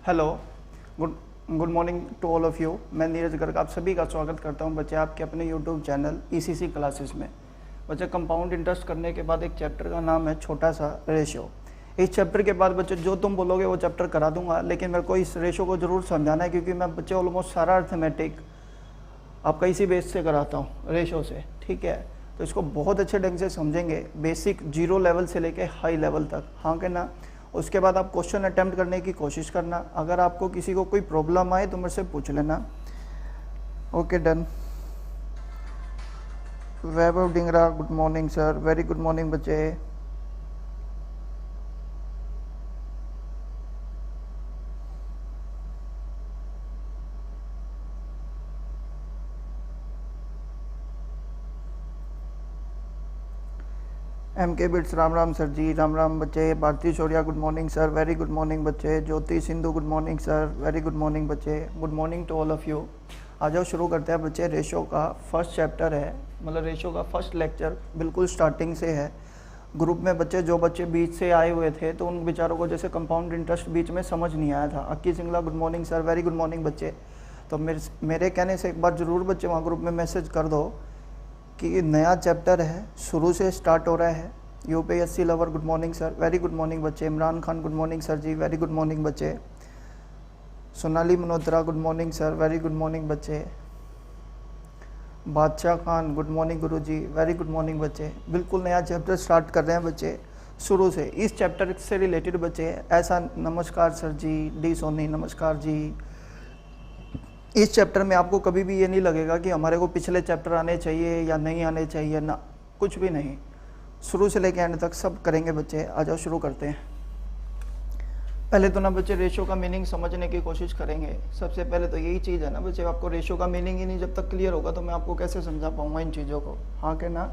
Hello, good good morning to all of you. मैं नीरज गर्ग आप सभी का स्वागत करता हूं बच्चे आपके अपने यूट्यूब चैनल ईसीसी क्लासेस में। बच्चे कंपाउंड इंटरेस्ट करने के बाद एक चैप्टर का नाम है छोटा सा रेशो। इस चैप्टर के बाद बच्चे जो तुम बोलोगे वो चैप्टर करा दूंगा, लेकिन मेरे को इस रेशो को ज़रूर समझाना है क्योंकि मैं बच्चे ऑलमोस्ट सारा अर्थमेटिक आपका इसी बेस से कराता हूँ, रेशो से। ठीक है, तो इसको बहुत अच्छे ढंग से समझेंगे, बेसिक 0 लेवल से लेके हाई लेवल तक। हाँ कि ना? उसके बाद आप क्वेश्चन अटेम्प्ट करने की कोशिश करना। अगर आपको किसी को कोई प्रॉब्लम आए तो मेरे से पूछ लेना। Okay, done. Vaibhav Dingra, good morning sir. Very good morning बच्चे। M K bits, Ram Ram sir ji. Ram Ram बच्चे। Bharti Shaurya, good morning sir. Very good morning बच्चे। Jyoti Sindhu, good morning sir. Very good morning बच्चे। Good morning to all of you. आ जाओ, शुरू करते हैं बच्चे। रेशो का फर्स्ट चैप्टर है, मतलब रेशो का फर्स्ट लेक्चर बिल्कुल स्टार्टिंग से है। ग्रुप में बच्चे जो बच्चे बीच से आए हुए थे तो उन बेचारों को जैसे कंपाउंड इंटरेस्ट बीच में समझ नहीं आया था। Akki Singla, good morning sir. Very good morning बच्चे। तो मेरे कहने से एक बार ज़रूर बच्चे वहाँ ग्रुप में मैसेज कर दो कि नया चैप्टर है, शुरू से स्टार्ट हो रहा है। UPSC lover, good morning sir. Very good morning बच्चे। Imran Khan, good morning sir ji. Very good morning बच्चे। Sonali Malhotra, good morning sir. Very good morning बच्चे। बादशाह खान, गुड मॉर्निंग गुरु जी। वेरी गुड मॉर्निंग बच्चे। बिल्कुल नया चैप्टर स्टार्ट कर रहे हैं बच्चे शुरू से। इस चैप्टर से रिलेटेड बच्चे ऐसा, नमस्कार सर जी। डी सोनी, नमस्कार जी। इस चैप्टर में आपको कभी भी ये नहीं लगेगा कि हमारे को पिछले चैप्टर आने चाहिए या नहीं आने चाहिए, ना, कुछ भी नहीं। शुरू से लेकर एंड तक सब करेंगे बच्चे। आ जाओ, शुरू करते हैं। पहले तो ना बच्चे रेशो का मीनिंग समझने की कोशिश करेंगे। सबसे पहले तो यही चीज़ है ना बच्चे, आपको रेशो का मीनिंग ही नहीं जब तक क्लियर होगा तो मैं आपको कैसे समझा पाऊंगा इन चीज़ों को। हाँ कि ना?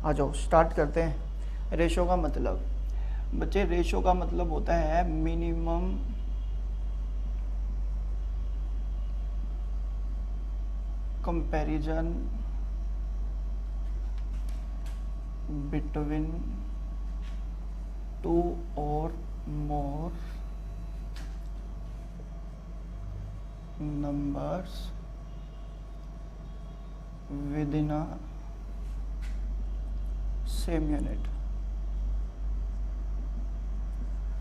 आ जाओ, स्टार्ट करते हैं। रेशो का मतलब बच्चे, रेशो का मतलब होता है minimum comparison between 2 or more numbers within a same unit।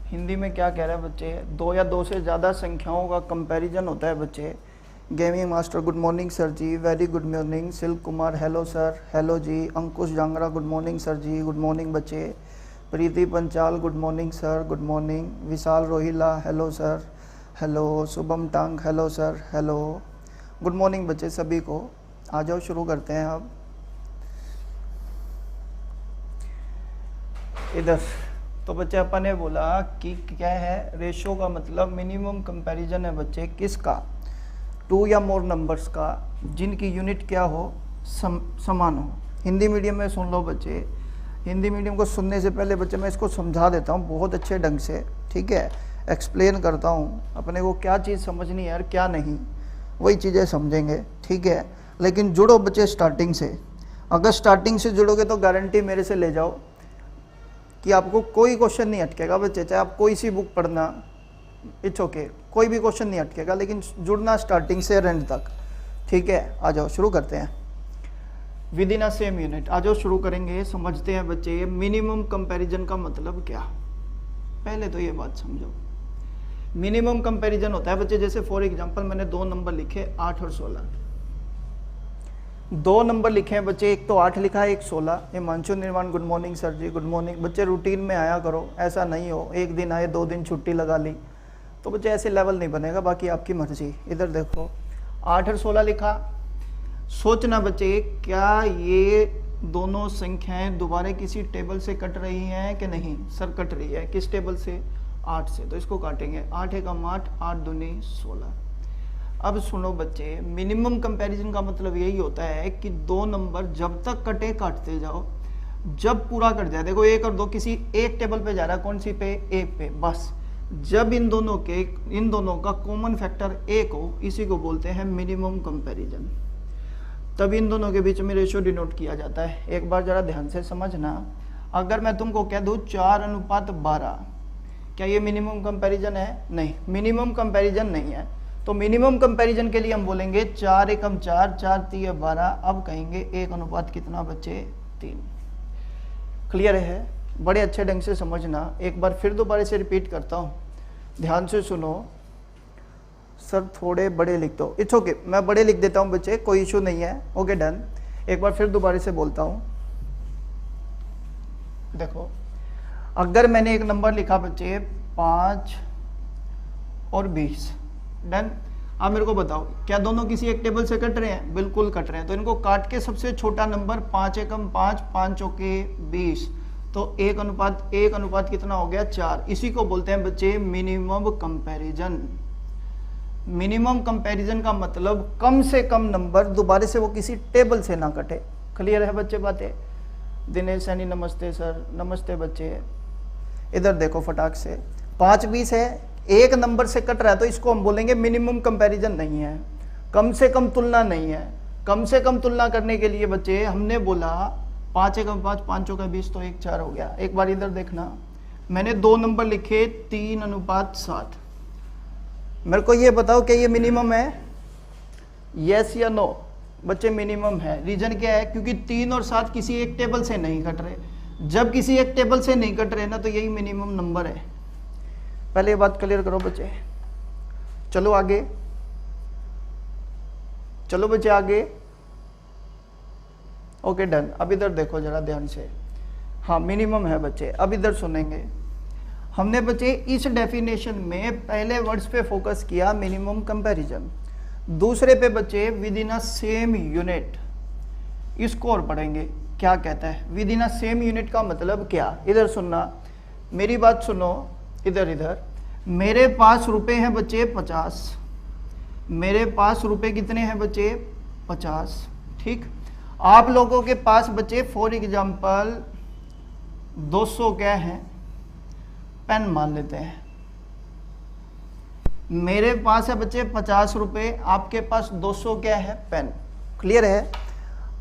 Hindi में क्या कह रहा है बच्चे? 2 या 2 से ज़्यादा संख्याओं का कंपैरिजन होता है बच्चे। Gaming master, good morning sir ji. Very good morning. Silk Kumar, hello sir. Hello ji. Ankush Jangra, good morning sir ji. Good morning बच्चे। Preeti Panchal, good morning sir. Good morning. Vishal Rohila, hello sir. Hello. Shubham Tang, hello sir. Hello. Good morning बच्चे सभी को। आ जाओ, शुरू करते हैं अब। इधर तो बच्चे अपन ने बोला कि क्या है, रेशो का मतलब मिनिमम कंपैरिजन है बच्चे, किसका? 2 या मोर नंबर्स का जिनकी यूनिट क्या हो, समान हो। हिंदी मीडियम में सुन लो बच्चे। हिंदी मीडियम को सुनने से पहले बच्चे मैं इसको समझा देता हूँ बहुत अच्छे ढंग से। ठीक है, एक्सप्लेन करता हूँ अपने को क्या चीज़ समझनी है और क्या नहीं, वही चीज़ें समझेंगे। ठीक है, लेकिन जुड़ो बच्चे स्टार्टिंग से। अगर स्टार्टिंग से जुड़ोगे तो गारंटी मेरे से ले जाओ कि आपको कोई क्वेश्चन नहीं अटकेगा बच्चे, चाहे आप कोई सी बुक पढ़ना, इट्स ओके, कोई भी क्वेश्चन नहीं अटकेगा, लेकिन जुड़ना स्टार्टिंग से एंड तक। ठीक है, आ जाओ, शुरू करते हैं। Within a same unit. आ जाओ, शुरू करेंगे, समझते हैं बच्चे मिनिमम कंपैरिजन का मतलब क्या। पहले तो ये बात समझो, मिनिमम कंपैरिजन होता है बच्चे, जैसे फॉर एग्जांपल मैंने 2 नंबर लिखे 8 और 16। 2 नंबर लिखे हैं बच्चे, एक तो 8 लिखा है, एक 16। हिमांशु निर्माण, good morning sir ji. Good morning बच्चे। रूटीन में आया करो, ऐसा नहीं हो एक दिन आए 2 दिन छुट्टी लगा ली, तो बच्चे ऐसे लेवल नहीं बनेगा। बाकी आपकी मर्जी। इधर देखो, 8 और 16 लिखा। सोचना बच्चे, क्या ये दोनों संख्याएं दोबारा किसी टेबल से कट रही हैं कि नहीं? सर कट रही है। किस टेबल से? 8 से। तो इसको काटेंगे। 8 एकम 8, 8 दूनी 16। अब सुनो बच्चे, मिनिमम कंपैरिजन का मतलब यही होता है कि 2 नंबर जब तक कटे काटते जाओ, जब पूरा कट जाए। देखो 1 और 2 किसी एक टेबल पे जा रहा है, कौन सी पे? 1 पे। बस जब इन दोनों का कॉमन फैक्टर 1 हो, इसी को बोलते हैं मिनिमम कंपैरिजन। तब इन दोनों के बीच में रेशियो डिनोट किया जाता है। एक बार जरा ध्यान से समझना, अगर मैं तुमको कह दूं 4:12, क्या ये मिनिमम कंपैरिजन है? नहीं, मिनिमम कंपैरिजन नहीं है। तो मिनिमम कंपैरिजन के लिए हम बोलेंगे 4 एकम 4, 4 3 12। अब कहेंगे 1 अनुपात कितना बचे? 3। क्लियर है? बड़े अच्छे ढंग से समझना। एक बार फिर दोबारा से रिपीट करता हूँ, ध्यान से सुनो। सर थोड़े बड़े लिख दो, इट्स ओके, मैं बड़े लिख देता हूँ बच्चे, कोई इशू नहीं है। Okay done. एक बार फिर दोबारा से बोलता हूँ। देखो, अगर मैंने एक नंबर लिखा बच्चे 5 और 20, डन। अब मेरे को बताओ, क्या दोनों किसी एक टेबल से कट रहे हैं? बिल्कुल कट रहे हैं। तो इनको काट के सबसे छोटा नंबर 5 एकम 5, 5 चौके 20, तो 1 अनुपात कितना हो गया? 4। इसी को बोलते हैं बच्चे मिनिमम कंपैरिजन। मिनिमम कंपैरिजन का मतलब कम से कम नंबर दोबारा से वो किसी टेबल से ना कटे। क्लियर है बच्चे बातें? दिनेश सैनी नमस्ते सर। नमस्ते बच्चे। इधर देखो फटाक से, 5 20 है, एक नंबर से कट रहा है, तो इसको हम बोलेंगे मिनिमम कंपैरिजन नहीं है, कम से कम तुलना नहीं है। कम से कम तुलना करने के लिए बच्चे हमने बोला 5 एकम 5, 5 चौका 20, तो 1 4 हो गया। एक बार इधर देखना, मैंने 2 नंबर लिखे 3 अनुपात 7। मेरे को ये बताओ कि ये मिनिमम है? यस या नो? बच्चे मिनिमम है। रीजन क्या है? क्योंकि 3 और 7 किसी एक टेबल से नहीं कट रहे। जब किसी एक टेबल से नहीं कट रहे ना, तो यही मिनिमम नंबर है। पहले ये बात क्लियर करो बच्चे। चलो आगे, चलो बच्चे आगे। Okay done. अब इधर देखो जरा ध्यान से। हाँ मिनिमम है बच्चे। अब इधर सुनेंगे, हमने बच्चे इस डेफिनेशन में पहले वर्ड्स पे फोकस किया मिनिमम कंपैरिजन, दूसरे पे बच्चे with in a same unit. इसको और पढ़ेंगे क्या कहता है with in a same unit का मतलब क्या। इधर सुनना, मेरी बात सुनो। इधर मेरे पास रुपए हैं बच्चे 50। मेरे पास रुपए कितने हैं बच्चे? 50। ठीक। आप लोगों के पास बच्चे फॉर एग्जाम्पल 200 क्या है? पेन मान लेते हैं। मेरे पास है बच्चे 50 रुपए, आपके पास 200 क्या है? पेन। क्लियर है?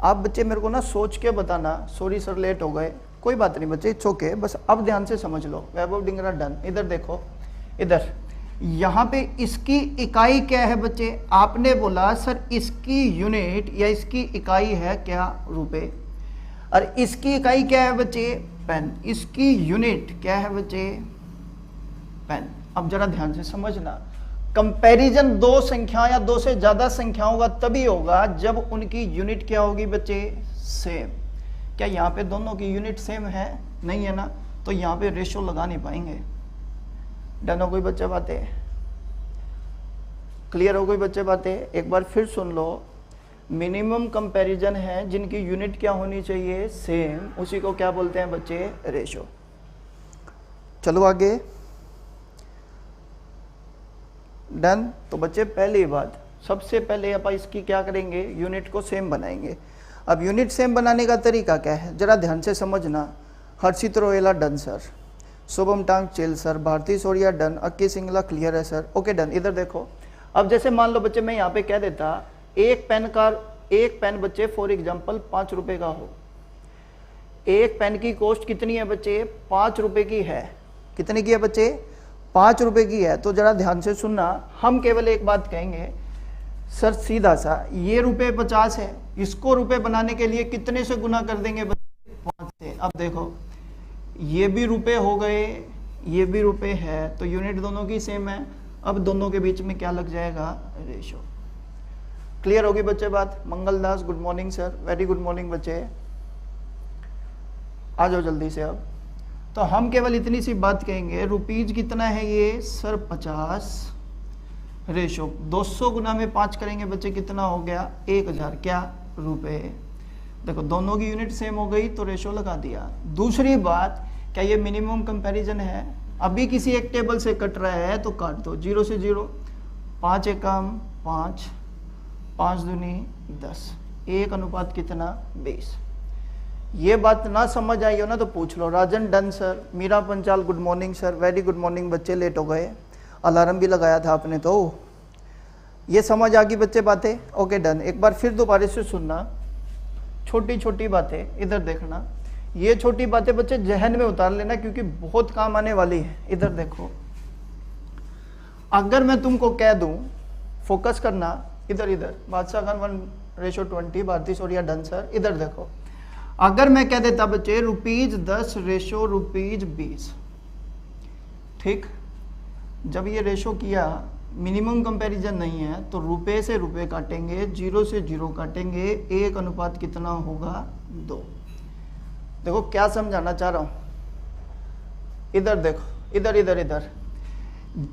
आप बच्चे मेरे को ना सोच के बताना। सॉरी सर लेट हो गए, कोई बात नहीं बच्चे, इट्स ओके। बस अब ध्यान से समझ लो। वैभव डिंगरा डन। इधर देखो, इधर यहाँ पे इसकी इकाई क्या है बच्चे? आपने बोला सर इसकी यूनिट या इसकी इकाई है क्या? रुपए। और इसकी इकाई क्या है बच्चे? पेन। इसकी यूनिट क्या है बच्चे? पेन। अब जरा ध्यान से समझना, कंपैरिजन 2 संख्या या 2 से ज्यादा संख्याओं का तभी होगा जब उनकी यूनिट क्या होगी बच्चे? सेम। क्या यहाँ पे दोनों की यूनिट सेम है? नहीं है ना, तो यहाँ पे रेशो लगा नहीं पाएंगे। डन हो गई बच्चे बातें? क्लियर हो गई बच्चे बातें? एक बार फिर सुन लो, मिनिमम कंपैरिजन है जिनकी यूनिट क्या होनी चाहिए? सेम। उसी को क्या बोलते हैं बच्चे? रेशो। चलो आगे। डन। तो बच्चे पहली बात, सबसे पहले अपन इसकी क्या करेंगे? यूनिट को सेम बनाएंगे। अब यूनिट सेम बनाने का तरीका क्या है जरा ध्यान से समझना। हर्षित रोएला डन सर, शुभम टांग चिल सर, भारती सोरिया डन, अक्की सिंगला क्लियर है सर। Okay done. इधर देखो, अब जैसे मान लो बच्चे मैं यहाँ पे कह देता एक पेन बच्चे फॉर एग्जाम्पल 5 रुपए का हो। एक पेन की कॉस्ट कितनी है बच्चे? 5 रुपए की है। कितने की है बच्चे? 5 रुपए की है। तो जरा ध्यान से सुनना, हम केवल एक बात कहेंगे सर सीधा सा, ये रुपए 50 है, इसको रुपए बनाने के लिए कितने से गुना कर देंगे बच्चे? 5 से। अब देखो ये भी रुपए हो गए, ये भी रुपए है, तो यूनिट दोनों की सेम है। अब दोनों के बीच में क्या लग जाएगा? रेशो। क्लियर होगी बच्चे बात? Mangal Das good morning sir. Very good morning बच्चे, आ जाओ जल्दी से। अब तो हम केवल इतनी सी बात कहेंगे, रुपीज कितना है ये सर? 50 रेशो 200 गुना में 5 करेंगे बच्चे, कितना हो गया? 1000 क्या? रुपए। देखो दोनों की यूनिट सेम हो गई तो रेशो लगा दिया। दूसरी बात, क्या ये मिनिमम कंपैरिजन है? अभी किसी एक टेबल से कट रहा है तो काट दो, 0 से 0, 5 एकम 5, 5 दूनी 10, 1 अनुपात कितना? 20। ये बात ना समझ आई हो ना तो पूछ लो। Rajan done sir. Meera Panchal good morning sir. Very good morning बच्चे, लेट हो गए, अलार्म भी लगाया था आपने तो। ये समझ आ गई बच्चे बातें? Okay done. एक बार फिर दोबारा से सुनना, छोटी छोटी बातें। इधर देखना, ये छोटी बातें बच्चे जहन में उतार लेना क्योंकि बहुत काम आने वाली है। इधर देखो, अगर मैं तुमको कह दूं, फोकस करना इधर, इधर बादशाह खान 1:20, भारती सोरिया डन सर। इधर देखो, अगर मैं कह देता बच्चे ₹10 रेशो ₹20, ठीक, जब ये रेशो किया, मिनिमम कंपैरिजन नहीं है तो रुपए से रुपए काटेंगे, 0 से 0 काटेंगे, 1 अनुपात कितना होगा 2। देखो क्या समझाना चाह रहा हूं, इधर देखो, इधर इधर इधर,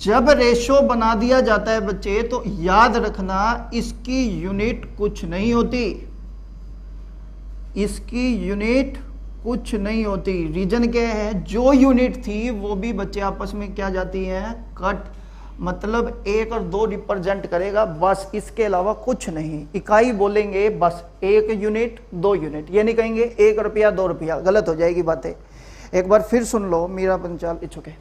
जब रेशो बना दिया जाता है बच्चे तो याद रखना इसकी यूनिट कुछ नहीं होती, इसकी यूनिट कुछ नहीं होती। रीजन क्या है, जो यूनिट थी वो भी बच्चे आपस में क्या जाती है, कट, मतलब 1 और 2 रिप्रेजेंट करेगा बस, इसके अलावा कुछ नहीं। इकाई बोलेंगे बस 1 यूनिट 2 यूनिट, ये नहीं कहेंगे 1 रुपया 2 रुपया, गलत हो जाएगी बातें। एक बार फिर सुन लो मीरा पंचाल, इट्स ओके।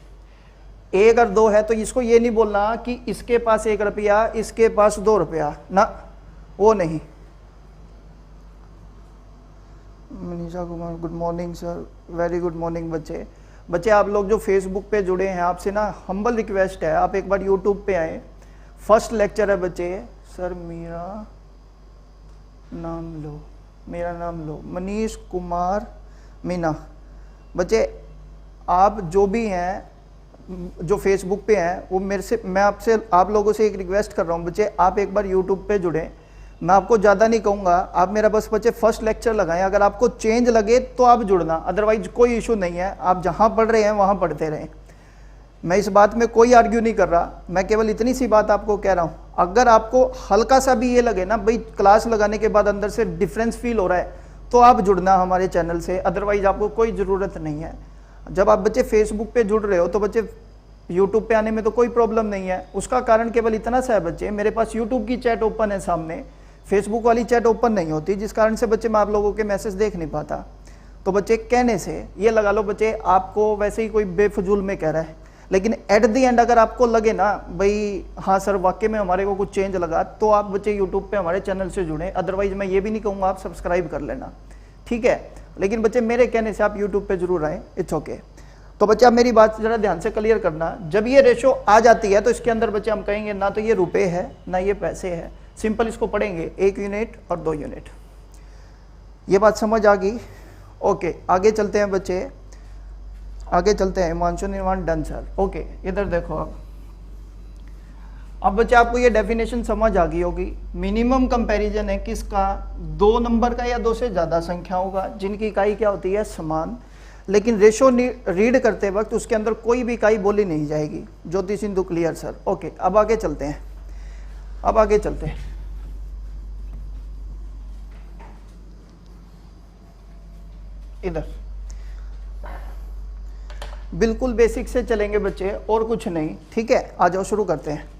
1 और 2 है तो इसको ये नहीं बोलना कि इसके पास 1 रुपया इसके पास 2 रुपया, ना, वो नहीं। Manisha Kumar, good morning sir, very good morning बच्चे। बच्चे आप लोग जो फेसबुक पे जुड़े हैं, आपसे ना हम्बल रिक्वेस्ट है, आप एक बार यूट्यूब पे आए, फर्स्ट लेक्चर है बच्चे। सर मेरा नाम लो, मेरा नाम लो, मनीष कुमार मीना। बच्चे आप जो भी हैं, जो फेसबुक पे हैं, वो मेरे से, मैं आपसे, आप लोगों से एक रिक्वेस्ट कर रहा हूँ बच्चे, आप एक बार यूट्यूब पे जुड़ें। मैं आपको ज़्यादा नहीं कहूँगा, आप मेरा बस बच्चे फर्स्ट लेक्चर लगाएं, अगर आपको चेंज लगे तो आप जुड़ना, अदरवाइज कोई इशू नहीं है, आप जहाँ पढ़ रहे हैं वहाँ पढ़ते रहें। मैं इस बात में कोई आर्ग्यू नहीं कर रहा, मैं केवल इतनी सी बात आपको कह रहा हूँ। अगर आपको हल्का सा भी ये लगे ना भाई क्लास लगाने के बाद अंदर से डिफरेंस फील हो रहा है, तो आप जुड़ना हमारे चैनल से, अदरवाइज आपको कोई ज़रूरत नहीं है। जब आप बच्चे फेसबुक पे जुड़ रहे हो तो बच्चे यूट्यूब पे आने में तो कोई प्रॉब्लम नहीं है। उसका कारण केवल इतना सा है बच्चे, मेरे पास यूट्यूब की चैट ओपन है सामने, फेसबुक वाली चैट ओपन नहीं होती, जिस कारण से बच्चे मैं आप लोगों के मैसेज देख नहीं पाता। तो बच्चे कहने से ये लगा लो बच्चे, आपको वैसे ही कोई बेफजूल में कह रहा है, लेकिन एट द एंड अगर आपको लगे ना भाई हाँ सर वाकई में हमारे को कुछ चेंज लगा, तो आप बच्चे यूट्यूब पे हमारे चैनल से जुड़ें, अदरवाइज मैं ये भी नहीं कहूँगा आप सब्सक्राइब कर लेना, ठीक है। लेकिन बच्चे मेरे कहने से आप यूट्यूब पे जरूर आए, इट्स ओके। तो बच्चे आप मेरी बात जरा ध्यान से क्लियर करना, जब ये रेशो आ जाती है तो इसके अंदर बच्चे हम कहेंगे ना तो ये रुपए है ना ये पैसे है, सिंपल इसको पढ़ेंगे 1 यूनिट और 2 यूनिट। ये बात समझ आ गई? ओके, आगे चलते हैं बच्चे, आगे चलते हैं। हिमांशु निर्माण डन सर, ओके। इधर देखो, अब बच्चे आपको ये डेफिनेशन समझ आ गई होगी। मिनिमम कंपैरिजन है किसका, 2 नंबर का या 2 से ज़्यादा संख्याओं का जिनकी इकाई क्या होती है, समान, लेकिन रेशो रीड करते वक्त उसके अंदर कोई भी इकाई बोली नहीं जाएगी। ज्योति सिंधु क्लियर सर, ओके। अब आगे चलते हैं, अब आगे चलते हैं। इधर बिल्कुल बेसिक से चलेंगे बच्चे और कुछ नहीं, ठीक है। आ जाओ शुरू करते हैं।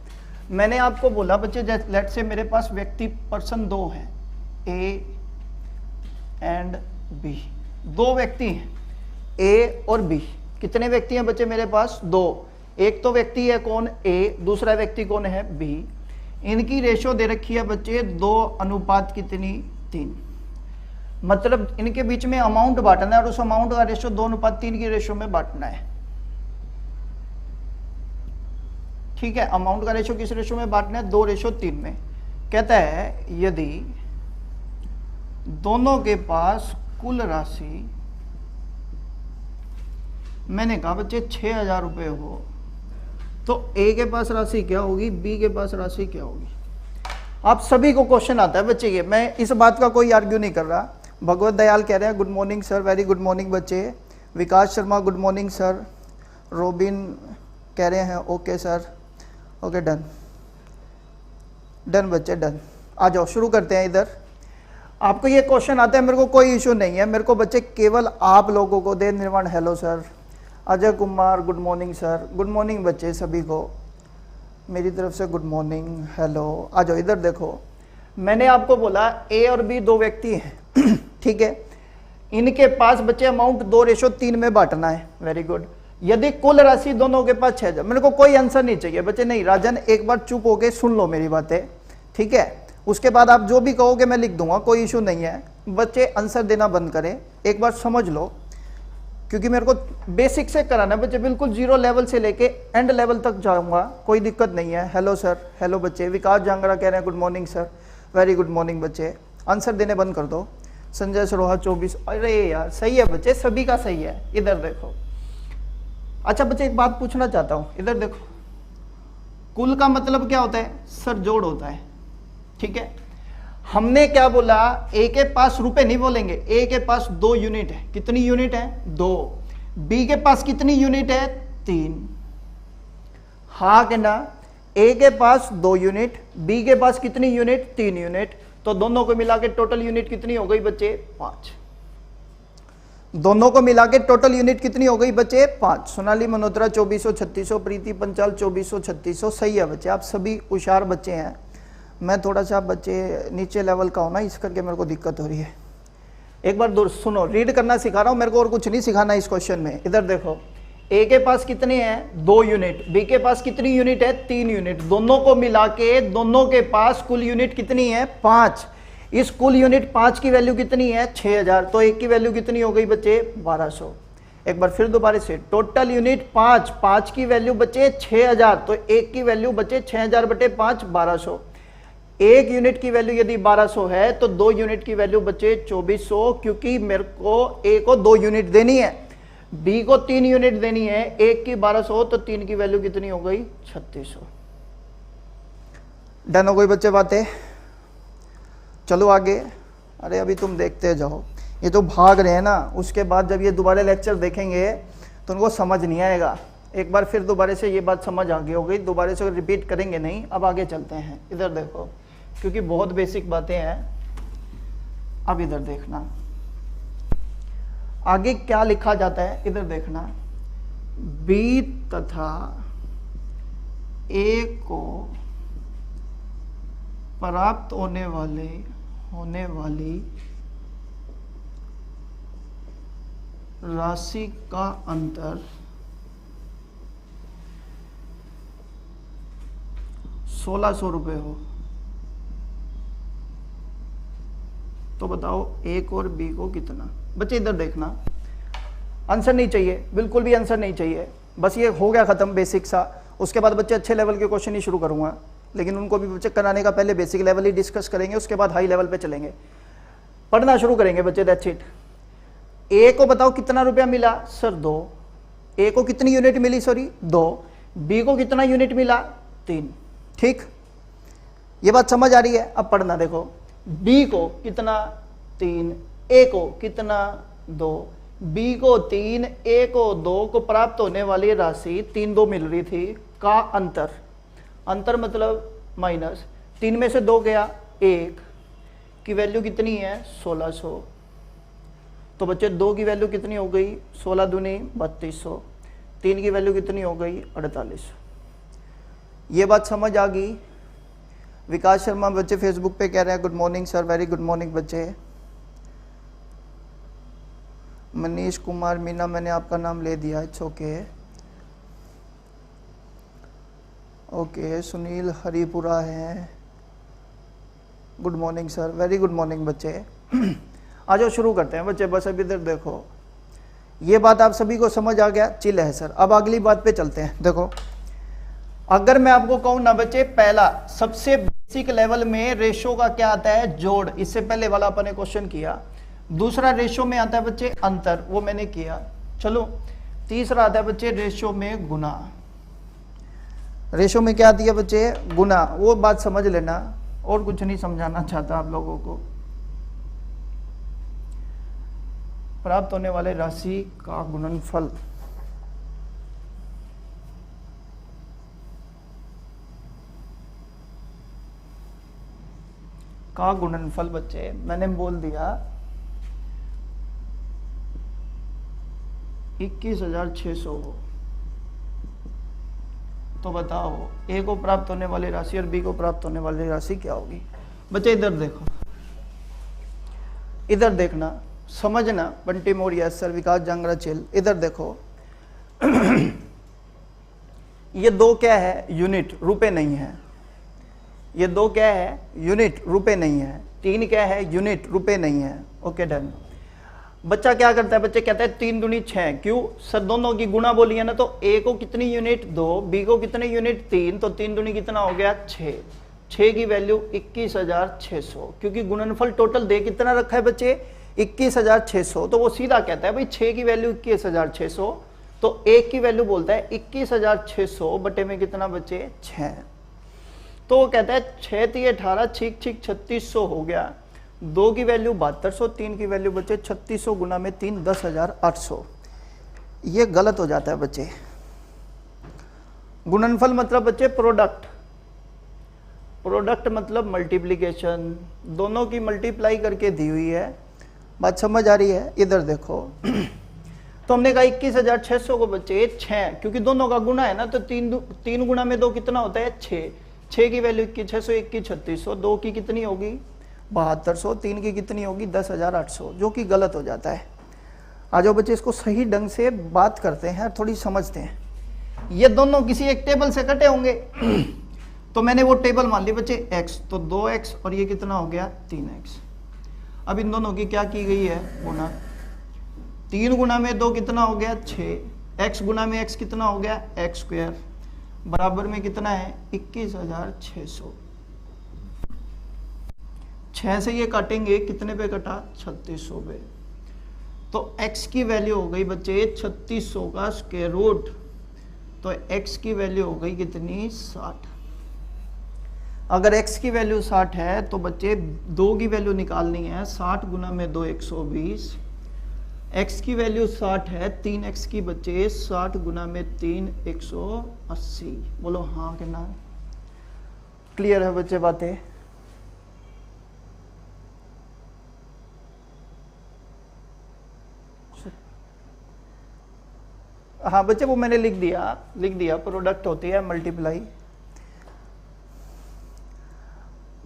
मैंने आपको बोला बच्चे लेट से मेरे पास व्यक्ति पर्सन 2 हैं, ए एंड बी, 2 व्यक्ति हैं ए और बी। कितने व्यक्ति हैं बच्चे मेरे पास, 2। एक तो व्यक्ति है कौन, ए, दूसरा व्यक्ति कौन है, बी। इनकी रेशो दे रखी है बच्चे 2 अनुपात कितनी, 3। मतलब इनके बीच में अमाउंट बांटना है और उस अमाउंट का रेशो 2 अनुपात 3 की रेशो में बांटना है, ठीक है। अमाउंट का रेशो किस रेशो में बांटना है, 2:3 में। कहता है यदि दोनों के पास कुल राशि, मैंने कहा बच्चे 6,000 रुपये हो, तो ए के पास राशि क्या होगी, बी के पास राशि क्या होगी। आप सभी को क्वेश्चन आता है बच्चे ये, मैं इस बात का कोई आर्ग्यू नहीं कर रहा। भगवत दयाल कह रहे हैं good morning sir, very good morning बच्चे। Vikas Sharma good morning sir. Robin कह रहे हैं okay sir, okay done, done बच्चे डन। आ जाओ शुरू करते हैं। इधर आपको ये क्वेश्चन आता है, मेरे को कोई इशू नहीं है, मेरे को बच्चे केवल आप लोगों को दे निर्माण hello sir. Ajay Kumar good morning sir, good morning बच्चे सभी को मेरी तरफ से गुड मॉर्निंग हेलो। आ जाओ इधर देखो, मैंने आपको बोला ए और बी 2 व्यक्ति हैं ठीक है। इनके पास बच्चे अमाउंट 2:3 में बांटना है, वेरी गुड। यदि कुल राशि दोनों के पास 6,000, मेरे को कोई आंसर नहीं चाहिए बच्चे, नहीं राजन एक बार चुप होके सुन लो मेरी बातें, ठीक है। उसके बाद आप जो भी कहोगे मैं लिख दूंगा, कोई इशू नहीं है। बच्चे आंसर देना बंद करें, एक बार समझ लो। क्योंकि मेरे को बेसिक से कराना है बच्चे, बिल्कुल जीरो लेवल से लेके एंड लेवल तक जाऊंगा, कोई दिक्कत नहीं है। हेलो सर, हेलो बच्चे। विकास जांगड़ा कह रहे हैं good morning sir, very good morning बच्चे। आंसर देने बंद कर दो। संजय सरोहा 24, अरे यार सही है बच्चे, सभी का सही है। इधर देखो, अच्छा बच्चे एक बात पूछना चाहता हूं, इधर देखो, कुल का मतलब क्या होता है सर? जोड़ होता है, ठीक है। हमने क्या बोला, ए के पास रुपए नहीं बोलेंगे, ए के पास 2 यूनिट है। कितनी यूनिट है? 2। बी के पास कितनी यूनिट है? 3। हाँ के ना? ए के पास 2 यूनिट, बी के पास कितनी यूनिट? 3 यूनिट। तो दोनों को मिला के टोटल यूनिट कितनी हो गई बच्चे? 5। दोनों को मिला के टोटल यूनिट कितनी हो गई बच्चे? 5। सोनाली मल्होत्रा 2400-3600, प्रीति पंचाल 2400-3600। सही है बच्चे, आप सभी होशियार बच्चे हैं। मैं थोड़ा सा बच्चे नीचे लेवल का हूं ना, इस करके मेरे को दिक्कत हो रही है। एक बार सुनो, रीड करना सिखा रहा हूं, मेरे को और कुछ नहीं सिखाना इस क्वेश्चन में। इधर देखो, ए के पास कितने हैं? 2 यूनिट, बी के पास कितनी यूनिट है? 3 यूनिट। दोनों को मिला के दोनों के पास कुल यूनिट कितनी है? 5। इस कुल यूनिट 5 की वैल्यू कितनी है? 6000। तो एक की वैल्यू कितनी हो गई बच्चे? 1200। एक बार फिर दोबारा से, टोटल यूनिट 5, 5 की वैल्यू बचे 6000, तो एक की वैल्यू बचे 6000 बटे 5, 1200। एक यूनिट की वैल्यू यदि 1200 है तो 2 यूनिट की वैल्यू बचे 2400, क्योंकि मेरे को ए को 2 यूनिट देनी है, बी को 3 यूनिट देनी है। एक की 1200 तो 3 की वैल्यू कितनी हो गई? 3600। डन हो गई बच्चे बातें? चलो आगे। अरे अभी तुम देखते जाओ, ये तो भाग रहे हैं ना, उसके बाद जब ये दोबारा लेक्चर देखेंगे तो उनको समझ नहीं आएगा। एक बार फिर दोबारा से ये बात समझ आ गई हो गई, दोबारा से रिपीट करेंगे नहीं। अब आगे चलते हैं, इधर देखो, क्योंकि बहुत बेसिक बातें हैं। अब इधर देखना आगे क्या लिखा जाता है, इधर देखना। बी तथा ए को प्राप्त होने वाली राशि का अंतर 1600 रुपये हो तो बताओ ए और बी को कितना? बच्चे इधर देखना, आंसर नहीं चाहिए, बिल्कुल भी आंसर नहीं चाहिए, बस ये हो गया खत्म बेसिक सा। उसके बाद बच्चे अच्छे लेवल के क्वेश्चन ही शुरू करूंगा, लेकिन उनको भी बच्चे कराने का पहले बेसिक लेवल ही डिस्कस करेंगे, उसके बाद हाई लेवल पे चलेंगे, पढ़ना शुरू करेंगे बच्चे। That's it. ए को बताओ कितना रुपया मिला? सर 2। ए को कितनी यूनिट मिली? सॉरी 2। बी को कितना यूनिट मिला? 3। ठीक, ये बात समझ आ रही है? अब पढ़ना देखो, बी को कितना? 3, ए को कितना? 2। बी को 3, ए को 2 को प्राप्त होने वाली राशि 3 2 मिल रही थी का अंतर, अंतर मतलब माइनस, 3 में से 2 गया 1 की वैल्यू कितनी है? 1600। तो बच्चे 2 की वैल्यू कितनी हो गई? 16 दूनी 3200। 3 की वैल्यू कितनी हो गई? 4800। ये बात समझ आ गई? विकास शर्मा बच्चे फेसबुक पे कह रहे हैं good morning sir, very good morning बच्चे। मनीष कुमार मीना, मैंने आपका नाम ले दिया, it's okay. Okay, Sunil Haripura है, good morning sir, very good morning बच्चे। आ जाओ शुरू करते हैं बच्चे। बस अभी इधर देखो, ये बात आप सभी को समझ आ गया? चिल है सर। अब अगली बात पे चलते हैं। देखो, अगर मैं आपको कहूं ना बच्चे, पहला सबसे बेसिक लेवल में रेशो का क्या आता है? जोड़। इससे पहले वाला अपन ने क्वेश्चन किया। दूसरा रेशो में आता है बच्चे अंतर, वो मैंने किया। चलो, तीसरा आता है बच्चे रेशो में गुना। रेशो में क्या आती है बच्चे? गुना। वो बात समझ लेना, और कुछ नहीं समझाना चाहता आप लोगों को। प्राप्त होने वाले राशि का गुणनफल। का गुणनफल बच्चे मैंने बोल दिया 21,600 हो। तो बताओ ए को प्राप्त होने वाली राशि और बी को प्राप्त होने वाली राशि क्या होगी? बच्चे इधर देखो, इधर देखना, समझना। बंटी मोरिया सर, विकास जांगड़ा चिल। इधर देखो, ये 2 क्या है? यूनिट, रुपए नहीं है। ये 2 क्या है? यूनिट, रुपए नहीं है। 3 क्या है? यूनिट, रुपए नहीं है। Okay done. बच्चा क्या करता है, बच्चे कहता है 3 दूनी 6, क्यों सर दोनों की गुणा बोली है ना, तो ए को कितनी यूनिट 2, बी को कितने यूनिट 3, तो 3 दूनी कितना हो गया 6, 6 की वैल्यू 21,600, क्योंकि गुणनफल टोटल दे कितना रखा है बच्चे 21,600, तो वो सीधा कहता है भाई 6 की वैल्यू 21,600, तो एक की वैल्यू बोलता है 21,600 बटे में कितना बचे 6, तो वो कहता है 6 3 18 ठीक 3600 हो गया, 2 की वैल्यू 7200, 3 की वैल्यू बचे 3600 गुना में 3 10,800। ये गलत हो जाता है बच्चे। गुणनफल मतलब बच्चे प्रोडक्ट, प्रोडक्ट मतलब मल्टीप्लिकेशन, दोनों की मल्टीप्लाई करके दी हुई है। बात समझ आ रही है? इधर देखो तो हमने कहा 21,600 को बच्चे 6, क्योंकि दोनों का गुना है ना, तो 3 गुना में 2 कितना होता है 6, 6 की वैल्यू 21,600, 21,3600, 2 की कितनी होगी 7200, 3 की कितनी होगी 10,800, जो कि गलत हो जाता है। आ जाओ बच्चे इसको सही ढंग से बात करते हैं, थोड़ी समझते हैं। ये दोनों किसी एक टेबल से कटे होंगे तो मैंने वो टेबल मान ली बच्चे x, तो 2x और ये कितना हो गया 3x। अब इन दोनों की क्या की गई है गुना, 3 गुना में 2 कितना हो गया 6, x गुना में x कितना हो गया x स्क्वायर, बराबर में कितना है 21,600। 6 से ये काटेंगे कितने पे कटा 3600 पे, तो x की वैल्यू हो गई बच्चे 3600 का स्क्वायर रूट, तो x की वैल्यू हो गई कितनी 60। अगर x की वैल्यू 60 है तो बच्चे 2 की वैल्यू निकालनी है, 60 गुना में 2 120, x की वैल्यू 60 है, 3x की बच्चे 60 गुना में 3 180। बोलो हाँ कि ना? क्लियर है बच्चे बातें? हाँ बच्चे वो मैंने लिख दिया प्रोडक्ट होती है मल्टीप्लाई।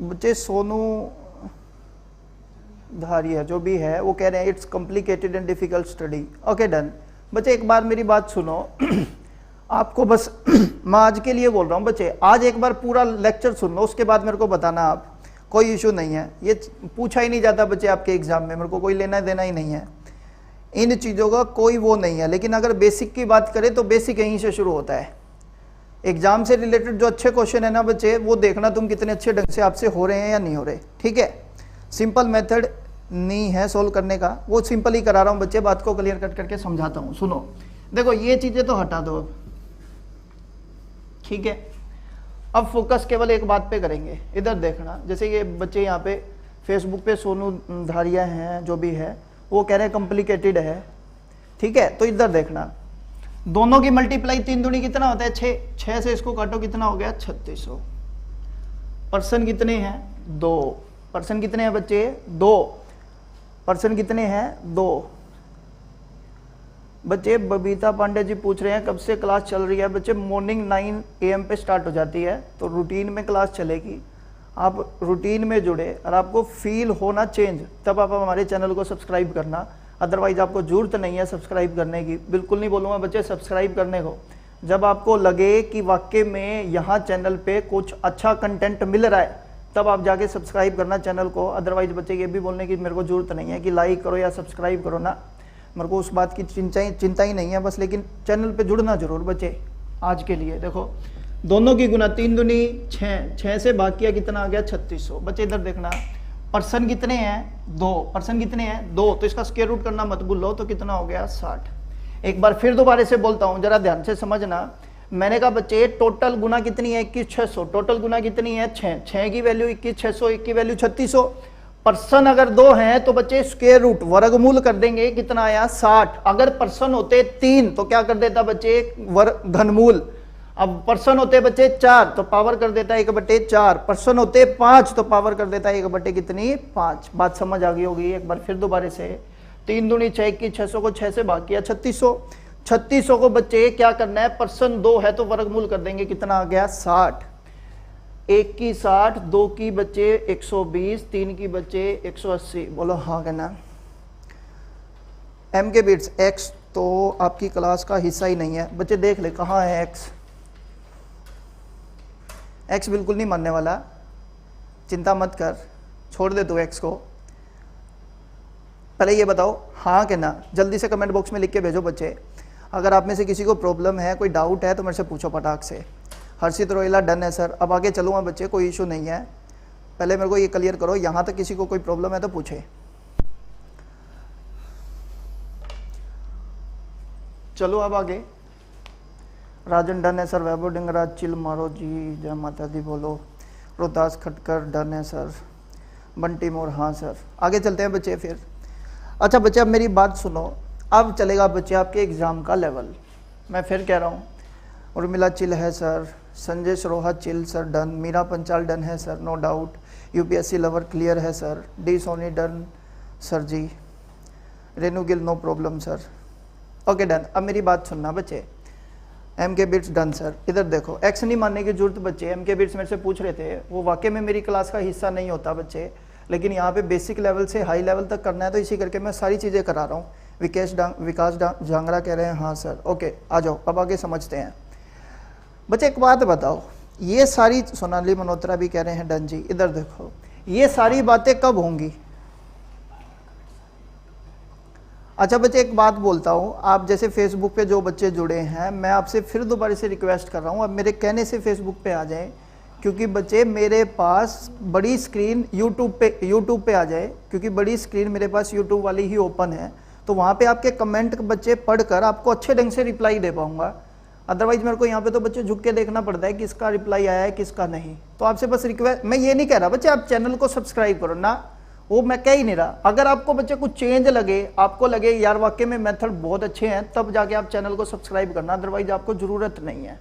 बच्चे सोनू धारिया जो भी है वो कह रहे हैं it's complicated and difficult study. Okay done. बच्चे एक बार मेरी बात सुनो आपको बस मैं आज के लिए बोल रहा हूँ बच्चे, आज एक बार पूरा लेक्चर सुन लो, उसके बाद मेरे को बताना आप, कोई इशू नहीं है, ये पूछा ही नहीं जाता बच्चे आपके एग्जाम में, मेरे को कोई लेना देना ही नहीं है, इन चीज़ों का कोई वो नहीं है। लेकिन अगर बेसिक की बात करें तो बेसिक यहीं से शुरू होता है। एग्जाम से रिलेटेड जो अच्छे क्वेश्चन है ना बच्चे, वो देखना तुम कितने अच्छे ढंग से आपसे हो रहे हैं या नहीं हो रहे, ठीक है। सिंपल मेथड नहीं है सोल्व करने का, वो सिंपल ही करा रहा हूँ बच्चे, बात को क्लियर कट करके समझाता हूँ। सुनो देखो ये चीज़ें तो हटा दो अब, ठीक है। अब फोकस केवल एक बात पे करेंगे, इधर देखना। जैसे ये बच्चे यहाँ पे फेसबुक पे सोनू धारिया हैं जो भी है, वो कह रहे हैं कॉम्प्लिकेटेड है, ठीक है। तो इधर देखना, दोनों की मल्टीप्लाई 3 दूनी कितना होता है 6, 6 से इसको काटो कितना हो गया 3600। पर्सन कितने हैं 2, पर्सन कितने हैं बच्चे 2, पर्सन कितने हैं 2। बच्चे बबीता पांडे जी पूछ रहे हैं कब से क्लास चल रही है। बच्चे मॉर्निंग 9 AM पे स्टार्ट हो जाती है, तो रूटीन में क्लास चलेगी, आप रूटीन में जुड़े और आपको फील होना चेंज, तब आप हमारे चैनल को सब्सक्राइब करना, अदरवाइज आपको जरूरत नहीं है सब्सक्राइब करने की। बिल्कुल नहीं बोलूँगा बच्चे सब्सक्राइब करने को, जब आपको लगे कि वाकई में यहाँ चैनल पे कुछ अच्छा कंटेंट मिल रहा है तब आप जाके सब्सक्राइब करना चैनल को। अदरवाइज बच्चे ये भी बोलने की मेरे को जरूरत नहीं है कि लाइक करो या सब्सक्राइब करो ना, मेरे को उस बात की चिंता ही नहीं है बस, लेकिन चैनल पे जुड़ना जरूर बच्चे। आज के लिए देखो दोनों की गुना 3 दूनी 6, 6 से भाग किया कितना आ गया 3600। बच्चे इधर देखना, पर्सन कितने हैं 2, पर्सन कितने हैं 2, तो इसका स्क्वायर रूट करना मत भूलो, तो कितना हो गया 60। एक बार फिर दोबारा से बोलता हूँ, जरा ध्यान से समझना। मैंने कहा बच्चे टोटल गुना कितनी है 21,600, टोटल गुना कितनी है 6, 6 की वैल्यू 21,600, 1 की वैल्यू 3600। पर्सन अगर 2 हैं तो बच्चे स्क्वायर रूट वर्गमूल कर देंगे, कितना आया 60। अगर पर्सन होते 3 तो क्या कर देता बच्चे घनमूल। अब पर्सन होते बच्चे 4 तो पावर कर देता है 1/4, पर्सन होते 5 तो पावर कर देता है 1 कितनी 5। बात समझ आ गई होगी। एक बार फिर दोबारा से, 3 दूनी 6 की 600 को 6 से भाग किया 3600। 3600 को बच्चे क्या करना है, पर्सन 2 है तो वर्गमूल कर देंगे, कितना आ गया 60। 1 की 60, 2 की बच्चे 120, 3 की बच्चे 180। बोलो हाँ कहना। एम के बिट्स एक्स तो आपकी क्लास का हिस्सा ही नहीं है बच्चे, देख ले कहाँ है एक्स। एक्स बिल्कुल नहीं मानने वाला, चिंता मत कर, छोड़ दे तू एक्स को। पहले ये बताओ हाँ कि ना, जल्दी से कमेंट बॉक्स में लिख के भेजो बच्चे। अगर आप में से किसी को प्रॉब्लम है, कोई डाउट है तो मेरे से पूछो फटाक से। हर्षित रोहिला डन है सर। अब आगे चलूँगा बच्चे, कोई इशू नहीं है। पहले मेरे को ये क्लियर करो, यहाँ तक किसी को कोई प्रॉब्लम है तो पूछे। चलो अब आगे। राजन डन है सर। वैभव डिंगराज चिल मारो जी, जय माता दी बोलो। रोहतास खटकर डन है सर। बंटी मोर हाँ सर। आगे चलते हैं बच्चे फिर। अच्छा बच्चे अब मेरी बात सुनो, अब चलेगा बच्चे आपके एग्ज़ाम का लेवल। मैं फिर कह रहा हूँ, उर्मिला चिल है sir. Sanjay Saroha chill sir done. Meera Panchal done है sir, no doubt. UPSC lover clear है sir. D Soni done sir ji. Renu Gill no problem sir. Okay done. अब मेरी बात सुनना बच्चे। M K bits done sir. इधर देखो, एक्स नहीं मानने की जरूरत बच्चे। एम के बिट्स मेरे से पूछ रहे थे, वो वाकई में मेरी क्लास का हिस्सा नहीं होता बच्चे, लेकिन यहाँ पे बेसिक लेवल से हाई लेवल तक करना है, तो इसी करके मैं सारी चीज़ें करा रहा हूँ। विकास झांगरा कह रहे हैं हाँ सर। ओके आ जाओ, अब आगे समझते हैं बच्चे। एक बात बताओ, ये सारी, सोनाली मल्होत्रा भी कह रहे हैं डन जी। इधर देखो, ये सारी बातें कब होंगी? अच्छा बच्चे एक बात बोलता हूँ, आप जैसे फेसबुक पे जो बच्चे जुड़े हैं, मैं आपसे फिर दोबारा से रिक्वेस्ट कर रहा हूँ, अब मेरे कहने से फेसबुक पे आ जाएं, क्योंकि बच्चे मेरे पास बड़ी स्क्रीन यूट्यूब पे आ जाए, क्योंकि बड़ी स्क्रीन मेरे पास यूट्यूब वाली ही ओपन है, तो वहाँ पे आपके कमेंट बच्चे पढ़कर आपको अच्छे ढंग से रिप्लाई दे पाऊँगा। अदरवाइज मेरे को यहाँ पे तो बच्चे झुक के देखना पड़ता है किसका रिप्लाई आया है किसका नहीं। तो आपसे बस रिक्वेस्ट, मैं ये नहीं कह रहा बच्चे आप चैनल को सब्सक्राइब करो ना, वो मैं कह ही नहीं रहा। अगर आपको बच्चे कुछ चेंज लगे, आपको लगे यार वाकई में मेथड बहुत अच्छे हैं, तब जाके आप चैनल को सब्सक्राइब करना, अदरवाइज आपको ज़रूरत नहीं है।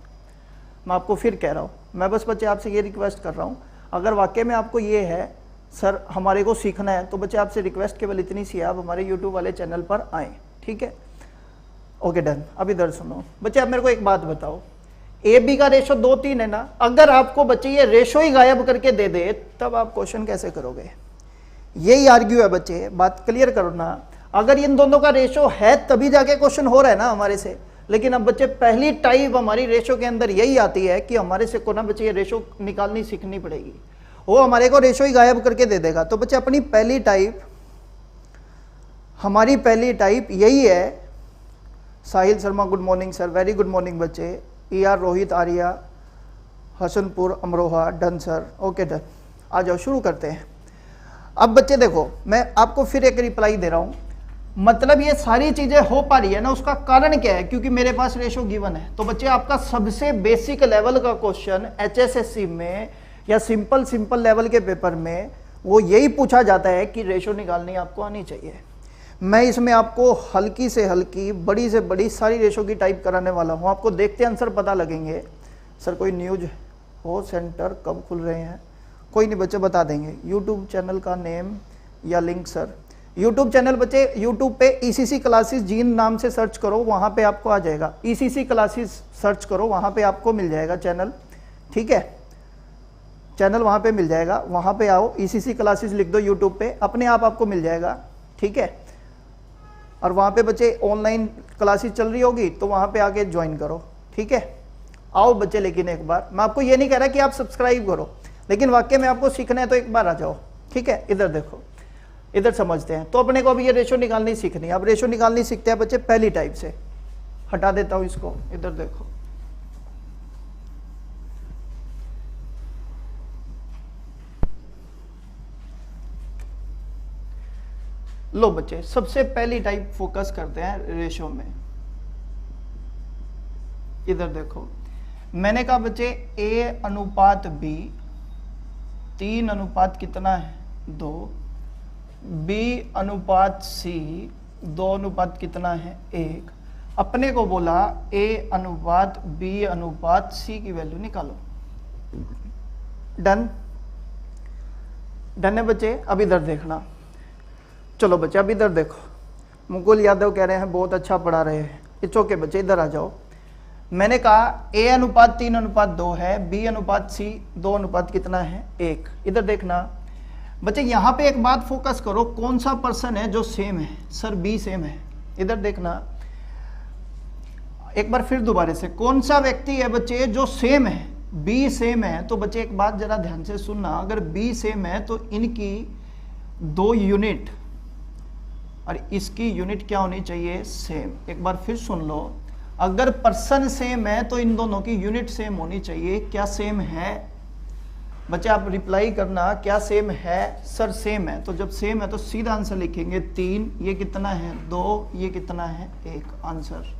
मैं आपको फिर कह रहा हूँ, मैं बस बच्चे आपसे ये रिक्वेस्ट कर रहा हूँ, अगर वाकई में आपको ये है सर हमारे को सीखना है, तो बच्चे आपसे रिक्वेस्ट केवल इतनी सी है, आप हमारे यूट्यूब वाले चैनल पर आएँ, ठीक है। Okay done. अब इधर सुनो बच्चे, आप मेरे को एक बात बताओ, ए बी का रेशो 2-3 है ना, अगर आपको बच्चे ये रेशो ही गायब करके दे दे, तब आप क्वेश्चन कैसे करोगे? यही आर्ग्यू है बच्चे, बात क्लियर करो ना। अगर इन दोनों का रेशो है तभी जाके क्वेश्चन हो रहा है ना हमारे से। लेकिन अब बच्चे पहली टाइप हमारी रेशो के अंदर यही आती है कि हमारे से को ना बच्चे ये रेशो निकालनी सीखनी पड़ेगी, वो हमारे को रेशो ही गायब करके दे देगा। तो बच्चे अपनी पहली टाइप, हमारी पहली टाइप यही है। Sahil Sharma good morning sir, very good morning बच्चे। ER Rohit Arya Hasanpur Amroha done sir. Okay done. आ जाओ शुरू करते हैं। अब बच्चे देखो, मैं आपको फिर एक रिप्लाई दे रहा हूं, मतलब ये सारी चीजें हो पा रही है ना, उसका कारण क्या है? क्योंकि मेरे पास रेशो गिवन है। तो बच्चे आपका सबसे बेसिक लेवल का क्वेश्चन HSSC में या सिंपल लेवल के पेपर में वो यही पूछा जाता है कि रेशो निकालनी आपको आनी चाहिए। मैं इसमें आपको हल्की से हल्की, बड़ी से बड़ी सारी रेशो की टाइप कराने वाला हूँ। आपको देखते आंसर पता लगेंगे। सर कोई न्यूज हो, सेंटर कब खुल रहे हैं? कोई नहीं बच्चे, बता देंगे। यूट्यूब चैनल का नेम या लिंक सर? यूट्यूब चैनल बच्चे, यूट्यूब पे ECC क्लासेस जीन नाम से सर्च करो, वहाँ पे आपको आ जाएगा। ECC क्लासेस सर्च करो, वहाँ पे आपको मिल जाएगा चैनल, ठीक है। चैनल वहाँ पे मिल जाएगा, वहाँ पे आओ, ECC क्लासेस लिख दो यूट्यूब पे, अपने आप आपको मिल जाएगा, ठीक है। और वहाँ पे बच्चे ऑनलाइन क्लासेस चल रही होगी, तो वहाँ पे आके ज्वाइन करो, ठीक है। आओ बच्चे, लेकिन एक बार मैं आपको ये नहीं कह रहा कि आप सब्सक्राइब करो, लेकिन वाकई में आपको सीखना है तो एक बार आ जाओ, ठीक है। इधर देखो, इधर समझते हैं। तो अपने को अभी ये रेशो निकालनी सीखनी है। अब रेशो निकालनी सीखते हैं बच्चे पहली टाइप से। हटा देता हूं इसको, इधर देखो। लो बच्चे, सबसे पहली टाइप फोकस करते हैं रेशो में। इधर देखो, मैंने कहा बच्चे A/B 3 कितना है 2, B/C 2 कितना है 1। अपने को बोला A/B/C की वैल्यू निकालो। डन, डन है बच्चे। अब इधर देखना, चलो बच्चे अब इधर देखो। मुकुल यादव कह रहे हैं बहुत अच्छा पढ़ा रहे हैं। इट्स ओके बच्चे, इधर आ जाओ। मैंने कहा A/3/2 है, B/C 2 कितना है 1। इधर देखना बच्चे, यहाँ पे एक बात फोकस करो, कौन सा पर्सन है जो सेम है? सर B सेम है। इधर देखना एक बार फिर दोबारा से, कौन सा व्यक्ति है बच्चे जो सेम है? B सेम है। तो बच्चे एक बात जरा ध्यान से सुनना, अगर B सेम है तो इनकी 2 यूनिट और इसकी यूनिट क्या होनी चाहिए, सेम। एक बार फिर सुन लो, अगर पर्सन सेम है तो इन दोनों की यूनिट सेम होनी चाहिए। क्या सेम है बच्चे, आप रिप्लाई करना, क्या सेम है? सर सेम है। तो जब सेम है तो सीधा आंसर लिखेंगे 3, ये कितना है 2, ये कितना है 1, आंसर।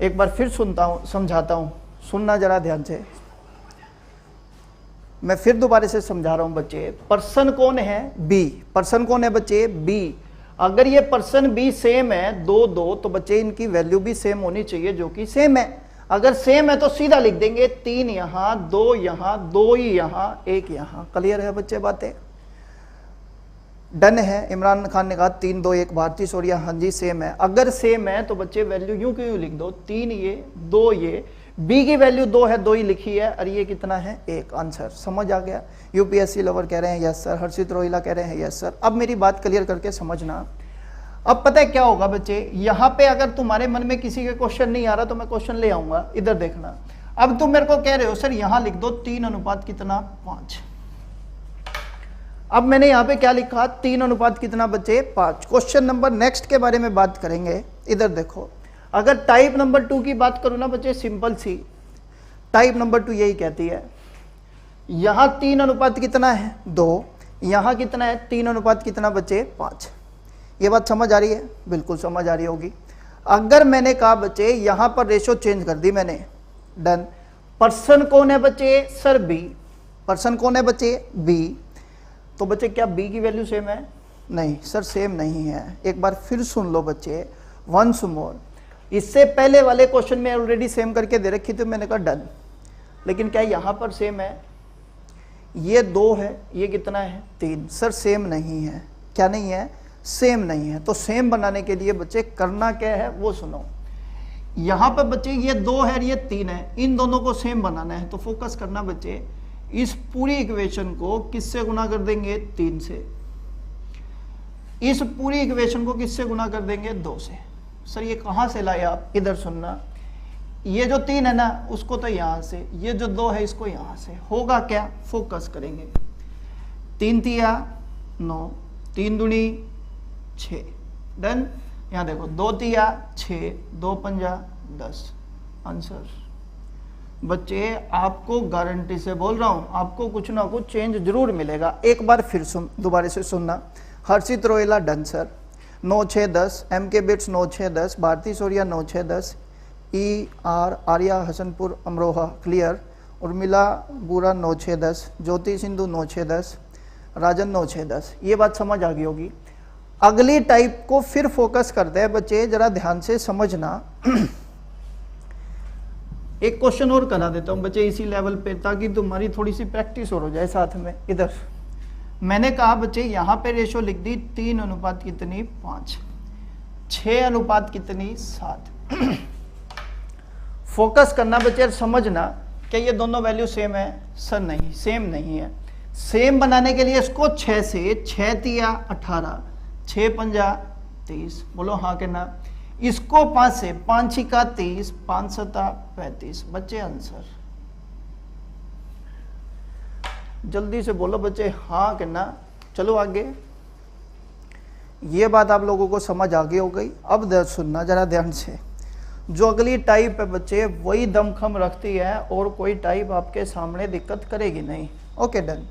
एक बार फिर सुनता हूं, समझाता हूं, सुनना जरा ध्यान से। मैं फिर दोबारा से समझा रहा हूं बच्चे। पर्सन कौन है, बी। पर्सन कौन है बच्चे, बी। अगर ये पर्सन बी सेम है 2 2, तो बच्चे इनकी वैल्यू भी सेम होनी चाहिए, जो कि सेम है। अगर सेम है तो सीधा लिख देंगे 3 यहां, 2 यहां, 2 ही यहां, 1 यहां। क्लियर है बच्चे बातें? डन है। इमरान खान ने कहा 3 2 1, भारती सोरिया हाँ जी सेम है। अगर सेम है तो बच्चे वैल्यू यूं क्यों लिख दो, 3 ये 2 ये, बी की वैल्यू 2 है, 2 ही लिखी है, और ये कितना है 1, आंसर। समझ आ गया? यूपीएससी लवर कह रहे हैं यस सर, हर्षित रोहिला कह रहे हैं यस सर। अब मेरी बात क्लियर करके समझना। अब पता है क्या होगा बच्चे, यहां पे अगर तुम्हारे मन में किसी के क्वेश्चन नहीं आ रहा तो मैं क्वेश्चन ले आऊंगा, इधर देखना। अब तुम मेरे को कह रहे हो सर यहां लिख दो 3 अनुपात कितना 5। अब मैंने यहां पे क्या लिखा, 3 अनुपात कितना बच्चे 5। क्वेश्चन नंबर नेक्स्ट के बारे में बात करेंगे। इधर देखो, अगर टाइप नंबर 2 की बात करूं ना बच्चे, सिंपल सी टाइप नंबर 2 यही कहती है, यहां 3 अनुपात कितना है 2, यहां कितना है 3 अनुपात कितना बच्चे 5। ये बात समझ आ रही है? बिल्कुल समझ आ रही होगी। अगर मैंने कहा बच्चे यहां पर रेशो चेंज कर दी मैंने, डन। पर्सन कौन है बच्चे, सर बी। पर्सन कौन है बच्चे, बी। तो बच्चे क्या बी की वैल्यू सेम है? नहीं सर सेम नहीं है। एक बार फिर सुन लो बच्चे, वंस मोर। इससे पहले वाले क्वेश्चन में ऑलरेडी सेम करके दे रखी थी, मैंने कहा डन। लेकिन क्या यहां पर सेम है? ये 2 है, ये कितना है 3। सर सेम नहीं है। क्या नहीं है? सेम नहीं है। तो सेम बनाने के लिए बच्चे करना क्या है वो सुनो। यहां पर बच्चे ये 2 है और ये 3 है, इन दोनों को सेम बनाना है। तो फोकस करना बच्चे, इस पूरी इक्वेशन को किससे गुना कर देंगे 3 से, इस पूरी इक्वेशन को किससे गुना कर देंगे 2 से। सर ये कहां से लाए आप, इधर सुनना। ये जो 3 है ना उसको तो यहां से, ये जो 2 है इसको यहां से। होगा क्या, फोकस करेंगे। 3 तिया 9, 3 दूनी 6, डन। यहां देखो 2 तिया 6, 2 पंजा 10, आंसर। बच्चे आपको गारंटी से बोल रहा हूं, आपको कुछ ना कुछ चेंज जरूर मिलेगा। एक बार फिर सुन, दोबारा से सुनना। Harshit Rohila done sir, 9 6 10, M K bits 9 6 10, Bharti Soriya 9 6 10, E R Arya Hasanpur Amroha clear, Urmila Bura 9 6 10, ज्योति सिंधु 9 6 10, राजन 9 6 10। ये बात समझ आ गई होगी। अगली टाइप को फिर फोकस करते हैं बच्चे, जरा ध्यान से समझना। एक क्वेश्चन और करा देता हूं बच्चे इसी लेवल पे, ताकि तुम्हारी थोड़ी सी प्रैक्टिस और हो जाए साथ में। इधर मैंने कहा बच्चे यहां पे रेशो लिख दी 3 अनुपात कितनी 5, 6 अनुपात कितनी 7। फोकस करना बच्चे, समझना। क्या ये दोनों वैल्यू सेम है? सर नहीं, सेम नहीं है। सेम बनाने के लिए इसको 6 से, 6 तिया 18, 6 पंजा 30, बोलो हाँ के ना। इसको 5 से, 5 छिका 30, 5 सता 35, बच्चे आंसर। जल्दी से बोलो बच्चे हाँ के ना। चलो आगे। ये बात आप लोगों को समझ आ गई हो गई। अब सुनना जरा ध्यान से। जो अगली टाइप है बच्चे वही दमखम रखती है और कोई टाइप आपके सामने दिक्कत करेगी नहीं। Okay done.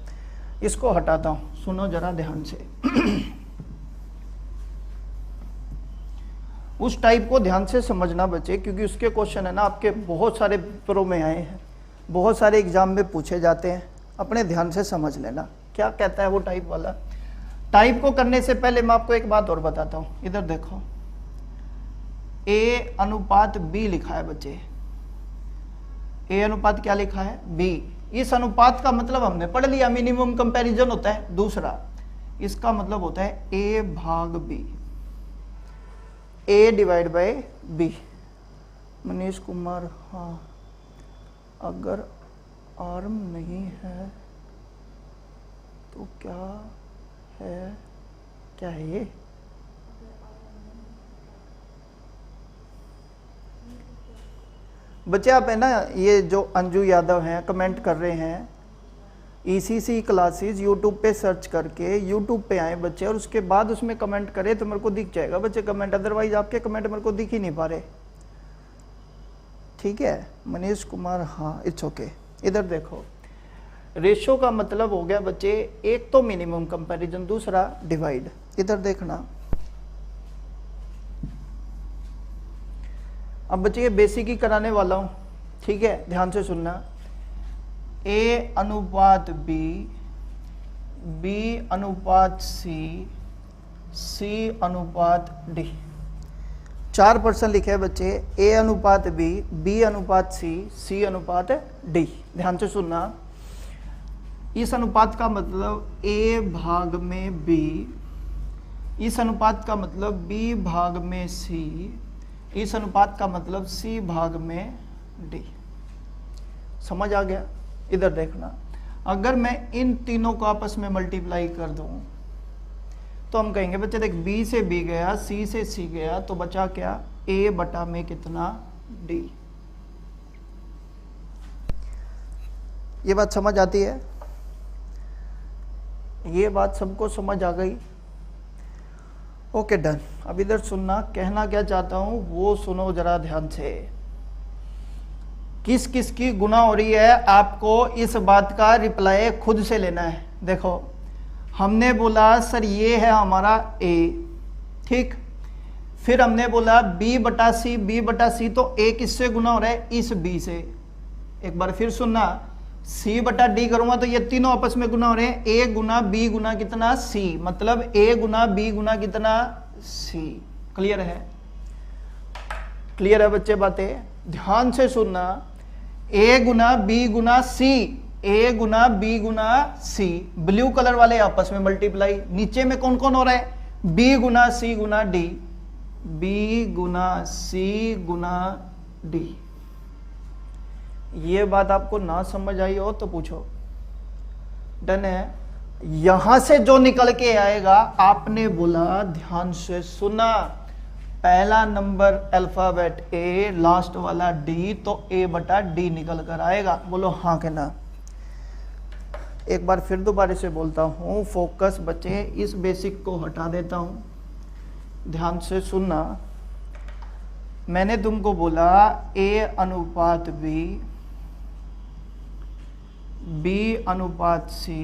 इसको हटाता हूं, सुनो जरा ध्यान से। उस टाइप को ध्यान से समझना बच्चे, क्योंकि उसके क्वेश्चन है ना आपके बहुत सारे पेपरों में आए हैं, बहुत सारे एग्जाम में पूछे जाते हैं। अपने ध्यान से समझ लेना क्या कहता है वो टाइप वाला। टाइप को करने से पहले मैं आपको एक बात और बताता हूं। इधर देखो, ए अनुपात बी लिखा है बच्चे। ए अनुपात क्या लिखा है? बी। इस अनुपात का मतलब हमने पढ़ लिया, मिनिमम कंपैरिजन होता है। दूसरा इसका मतलब होता है ए भाग B, A divide by B. Manish Kumar हाँ, अगर आर्म नहीं है तो क्या है? क्या है ये? बच्चे आप है ना, ये जो अंजू यादव हैं कमेंट कर रहे हैं, ECC क्लासेस यूट्यूब पे सर्च करके यूट्यूब पे आए बच्चे और उसके बाद उसमें कमेंट करें तो मेरे को दिख जाएगा बच्चे कमेंट, अदरवाइज आपके कमेंट मेरे को दिख ही नहीं पा रहे। ठीक है मनीष कुमार, हाँ इट्स ओके। इधर देखो, रेशो का मतलब हो गया बच्चे एक तो मिनिमम कंपैरिजन, दूसरा डिवाइड। इधर देखना, अब बच्चे ये बेसिक ही कराने वाला हूं, ठीक है ध्यान से सुनना। A अनुपात B, B अनुपात C, C अनुपात D। 4% लिखे है बच्चे, A अनुपात B, B अनुपात C, C अनुपात D। ध्यान से सुनना, इस अनुपात का मतलब A भाग में B, इस अनुपात का मतलब B भाग में C, इस अनुपात का मतलब C भाग में D। समझ आ गया? इधर देखना, अगर मैं इन तीनों को आपस में मल्टीप्लाई कर दूं तो हम कहेंगे बच्चे देख B से B गया, C से C गया, तो बचा क्या? A बटा में कितना? D। ये बात समझ आती है? ये बात सबको समझ आ गई? Okay done. अब इधर सुनना, कहना क्या चाहता हूं वो सुनो जरा ध्यान से। किस किस की गुना हो रही है आपको इस बात का रिप्लाई खुद से लेना है। देखो हमने बोला सर ये है हमारा A, ठीक, फिर हमने बोला B बटा C, B बटा C, तो A किससे गुना हो रहा है? इस B से। एक बार फिर सुनना, C बटा D करूंगा तो ये तीनों आपस में गुना हो रहे हैं, A गुना B गुना कितना? C, मतलब A गुना B गुना कितना? C। क्लियर है? क्लियर है बच्चे बातें? ध्यान से सुनना, A Guna B Guna C, A Guna B Guna C, blue colour वाले आपस में मल्टीप्लाई। नीचे में कौन कौन हो रहा है? B गुना C गुना D, B गुना C गुना D। ये बात आपको ना समझ आई हो तो पूछो। डन है? यहां से जो निकल के आएगा, आपने बोला ध्यान से सुना, पहला नंबर अल्फाबेट A, लास्ट वाला D, तो A बटा D निकल कर आएगा। बोलो हाँ के ना? एक बार फिर दोबारा से बोलता हूं, फोकस बच्चे, इस बेसिक को हटा देता हूं, ध्यान से सुनना। मैंने तुमको बोला A अनुपात B, B अनुपात C,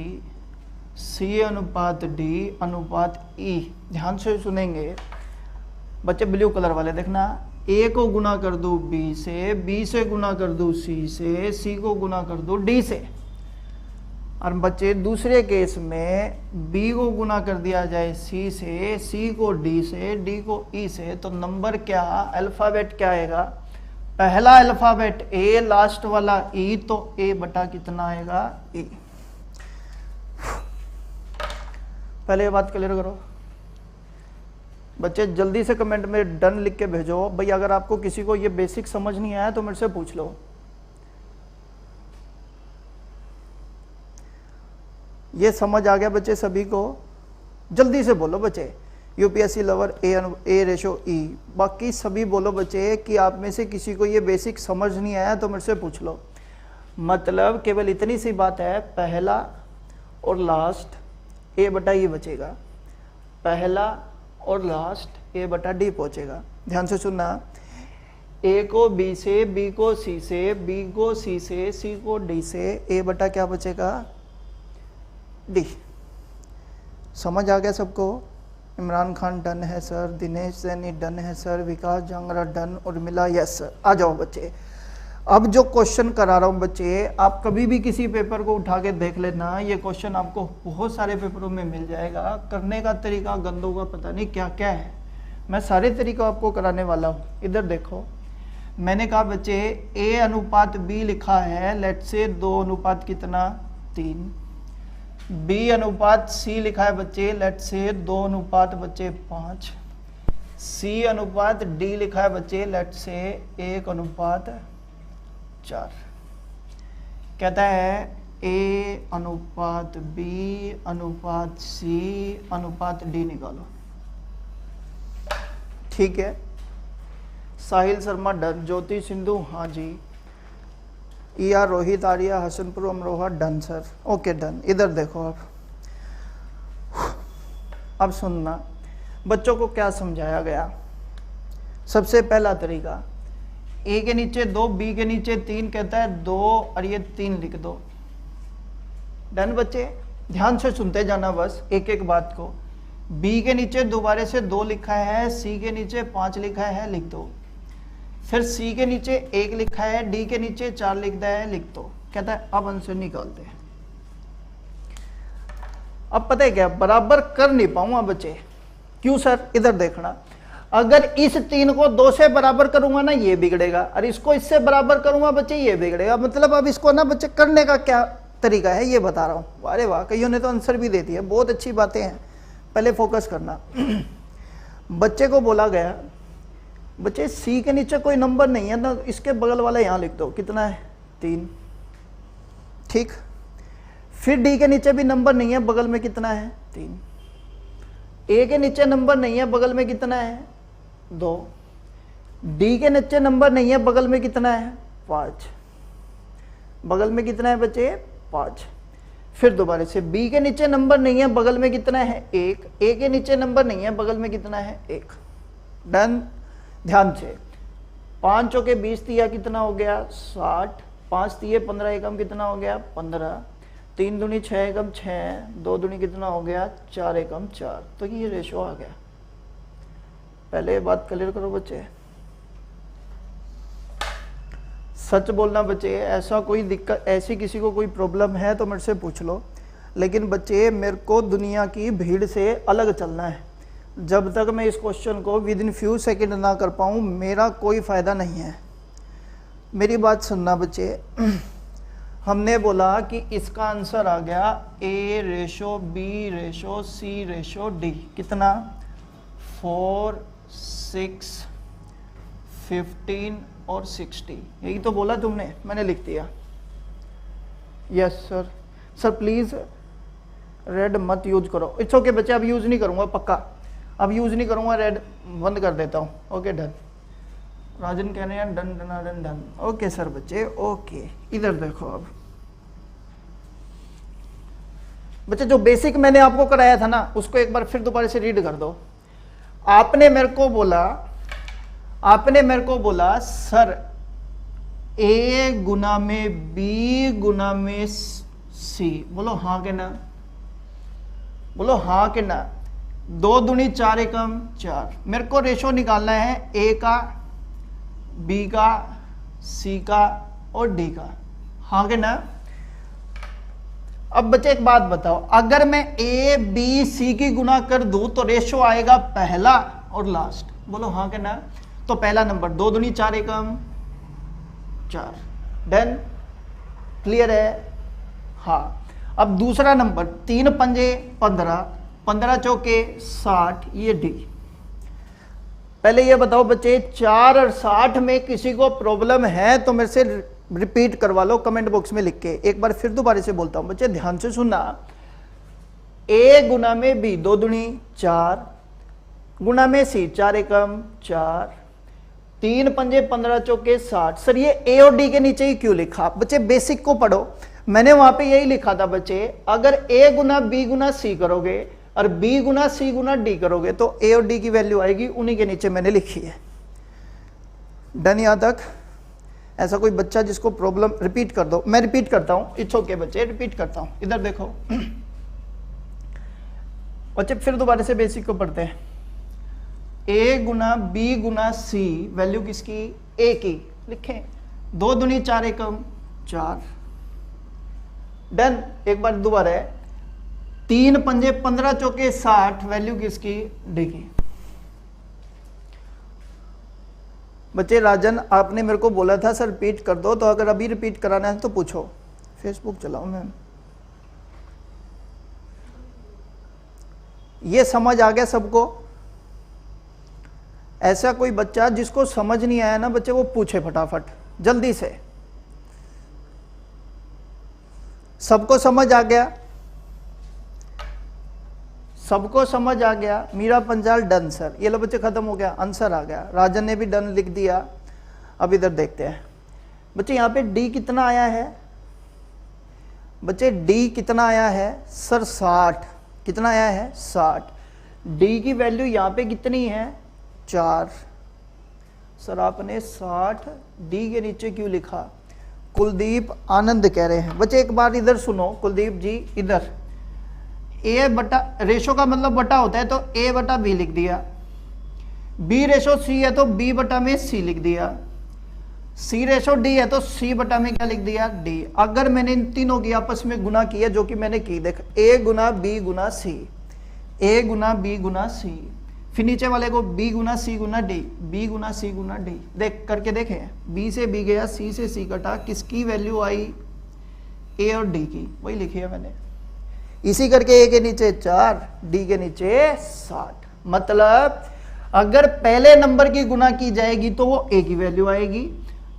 C अनुपात D अनुपात E। ध्यान से सुनेंगे बच्चे, ब्लू कलर वाले देखना, A को गुना कर दो B से, B से गुना कर दो C से, C को गुना कर दो D से। और बच्चे दूसरे केस में B को गुना कर दिया जाए C से, C को D से, D को E से, तो नंबर क्या, अल्फाबेट क्या आएगा? पहला अल्फाबेट A, लास्ट वाला E, तो A बटा कितना आएगा? E। पहले ये बात क्लियर करो बच्चे, जल्दी से कमेंट में डन लिख के भेजो भाई। अगर आपको किसी को ये बेसिक समझ नहीं आया तो मेरे से पूछ लो। ये समझ आ गया बच्चे सभी को? जल्दी से बोलो बच्चे, UPSC lover A ratio E। बाकी सभी बोलो बच्चे कि आप में से किसी को ये बेसिक समझ नहीं आया तो मेरे से पूछ लो। मतलब केवल इतनी सी बात है, पहला और लास्ट A बटा E बचेगा, पहला और लास्ट A बटा D पहुंचेगा। ध्यान से सुनना, A को B से, B को C से, B को C से, C को D से, A बटा क्या बचेगा? D। समझ आ गया सबको? इमरान खान डन है सर, दिनेश सैनी डन है sir, Vikas Jangra done, Urmila yes sir. आ जाओ बच्चे, अब जो क्वेश्चन करा रहा हूं बच्चे, आप कभी भी किसी पेपर को उठा के देख लेना, ये क्वेश्चन आपको बहुत सारे पेपरों में मिल जाएगा। करने का तरीका गंदों का पता नहीं क्या क्या है, मैं सारे तरीका आपको कराने वाला हूँ। इधर देखो, मैंने कहा बच्चे A अनुपात B लिखा है, लेट से 2 अनुपात कितना? 3। B अनुपात C लिखा है बच्चे, लेट से 2 अनुपात बच्चे 5। C अनुपात D लिखा है बच्चे, लेट से 1 अनुपात 4। कहता है A अनुपात B अनुपात C अनुपात D निकालो। ठीक है, साहिल शर्मा डन, ज्योति सिंधु हाँ जी। ER Rohit Arya Hasanpur Amroha done sir. Okay done. इधर देखो अब सुनना बच्चों को क्या समझाया गया। सबसे पहला तरीका, ए के नीचे 2 बी के नीचे 3 कहता है 2 और ये 3 लिख दो। डन बच्चे, ध्यान से सुनते जाना बस एक एक बात को। बी के नीचे दोबारे से 2 लिखा है, सी के नीचे 5 लिखा है, लिख दो। फिर सी के नीचे 1 लिखा है, डी के नीचे 4 लिखता है, लिख दो। कहता है अब आंसर निकालते हैं। अब पता है क्या, बराबर कर नहीं पाऊंगा बच्चे। क्यों सर? इधर देखना, अगर इस 3 को 2 से बराबर करूंगा ना ये बिगड़ेगा, और इसको इससे बराबर करूंगा बच्चे ये बिगड़ेगा। मतलब अब इसको ना बच्चे करने का क्या तरीका है ये बता रहा हूं। अरे वाह, कईयों ने तो आंसर भी दे दिया, बहुत अच्छी बातें हैं। पहले फोकस करना। बच्चे को बोला गया बच्चे सी के नीचे कोई नंबर नहीं है ना, इसके बगल वाला यहां लिख दो। कितना है? 3। ठीक। फिर डी के नीचे भी नंबर नहीं है, बगल में कितना है? 3। ए के नीचे नंबर नहीं है, बगल में कितना है? 2। डी के नीचे नंबर नहीं है, बगल में कितना है? 5। बगल में कितना है बच्चे? 5। फिर दोबारा से बी के नीचे नंबर नहीं है, बगल में कितना है? 1। ए के नीचे नंबर नहीं है, बगल में कितना है? 1। डन। ध्यान से, 5 चौके 20 दिया, कितना हो गया? 60। 5 दिए 15 एकम कितना हो गया? 15। 3 दूनी 6 एकम 6, 2 दूनी कितना हो गया? 4 एकम 4। तो ये रेशो आ गया। पहले ये बात क्लियर करो बच्चे, सच बोलना बच्चे। ऐसा कोई दिक्कत, ऐसी किसी को कोई प्रॉब्लम है तो मेरे से पूछ लो, लेकिन बच्चे मेरे को दुनिया की भीड़ से अलग चलना है। जब तक मैं इस क्वेश्चन को विद इन फ्यू सेकेंड ना कर पाऊँ मेरा कोई फ़ायदा नहीं है। मेरी बात सुनना बच्चे, हमने बोला कि इसका आंसर आ गया A ratio B ratio C ratio D। कितना? 4, 6, 15 और 60। यही तो बोला तुमने, मैंने लिख दिया। Yes sir. Sir please red मत यूज करो। इट्स ओके बच्चे, अब यूज़ नहीं करूँगा, पक्का अब यूज़ नहीं करूँगा। रेड बंद कर देता हूँ। Okay done. राजन कह रहे हैं done done done done. Okay sir बच्चे, ओके। इधर देखो अब बच्चे, जो बेसिक मैंने आपको कराया था ना उसको एक बार फिर दोबारा से रीड कर दो। आपने मेरे को बोला सर A गुना में B गुना में C। बोलो हाँ के ना, बोलो हाँ के ना। 2 दूनी 4 एकम 4। मेरे को रेशो निकालना है A का, B का, C का और D का। हाँ के ना। अब बच्चे एक बात बताओ, अगर मैं A B C की गुना कर दूं तो रेशो आएगा पहला और लास्ट। बोलो हाँ के ना। तो पहला नंबर 2 दूनी 4 एकम 4। डन। क्लियर है? हाँ। अब दूसरा नंबर 3 पंजे 15, 15 चौके 60, ये D। पहले ये बताओ बच्चे, 4 और 60 में किसी को प्रॉब्लम है तो मेरे से रिपीट करवा लो कमेंट बॉक्स में लिख के। एक बार फिर दोबारा से बोलता हूं बच्चे, ध्यान से सुनना। A गुना में B 2 दूनी 4 गुना में C 4 एकम 4, 3 पंजे 15 चौके 60। सर ये A और D के नीचे ही क्यों लिखा? बच्चे बेसिक को पढ़ो, मैंने वहां पे यही लिखा था बच्चे। अगर A Guna B Guna C करोगे और B गुना C गुना D करोगे तो A और D की वैल्यू आएगी, उन्हीं के नीचे मैंने लिखी है। डन यहां तक? ऐसा कोई बच्चा जिसको प्रॉब्लम, रिपीट कर दो। मैं रिपीट करता हूं, इट्स ओके बच्चे, रिपीट करता हूं। इधर देखो बच्चे, फिर दोबारा से बेसिक को पढ़ते हैं। A Guna B Guna C, value किसकी? A की। लिखें 2 दूनी 4 एकम 4। डन। एक बार दोबारा है, 3 पंजे 15 चौके 60, वैल्यू किसकी? D की। बच्चे राजन आपने मेरे को बोला था सर रिपीट कर दो, तो अगर अभी रिपीट कराना है तो पूछो। फेसबुक चलाओ मैम। ये समझ आ गया सबको? ऐसा कोई बच्चा जिसको समझ नहीं आया ना बच्चे, वो पूछे फटाफट जल्दी से। सबको समझ आ गया? सबको समझ आ गया? Meera Panjal done sir. ये लो बच्चे, खत्म हो गया, आंसर आ गया। राजन ने भी डन लिख दिया। अब इधर देखते हैं, बच्चे यहाँ पे डी कितना आया है, बच्चे डी कितना आया है सर 60, कितना आया है 60। डी की वैल्यू यहाँ पे कितनी है 4। सर आपने 60 डी के नीचे क्यों लिखा, कुलदीप आनंद कह रहे हैं। बच्चे एक बार इधर सुनो कुलदीप जी, इधर ए बटा रेशो का मतलब बटा होता है तो ए बटा बी लिख दिया, बी रेशो सी है तो बी बटा में सी लिख दिया, सी रेशो डी है तो सी बटा में क्या लिख दिया डी। अगर मैंने इन तीनों की आपस में गुना किया जो कि मैंने की, देख ए गुना बी गुना सी, ए गुना बी गुना सी, फिर नीचे वाले को बी गुना सी गुना डी, बी गुना सी गुना डी। देख करके देखें, बी से बी गया, सी से सी कटा, किसकी वैल्यू आई ए और डी की, वही लिखी है मैंने। इसी करके ए के नीचे 4, डी के नीचे 60। मतलब अगर पहले नंबर की गुना की जाएगी तो वो ए की वैल्यू आएगी,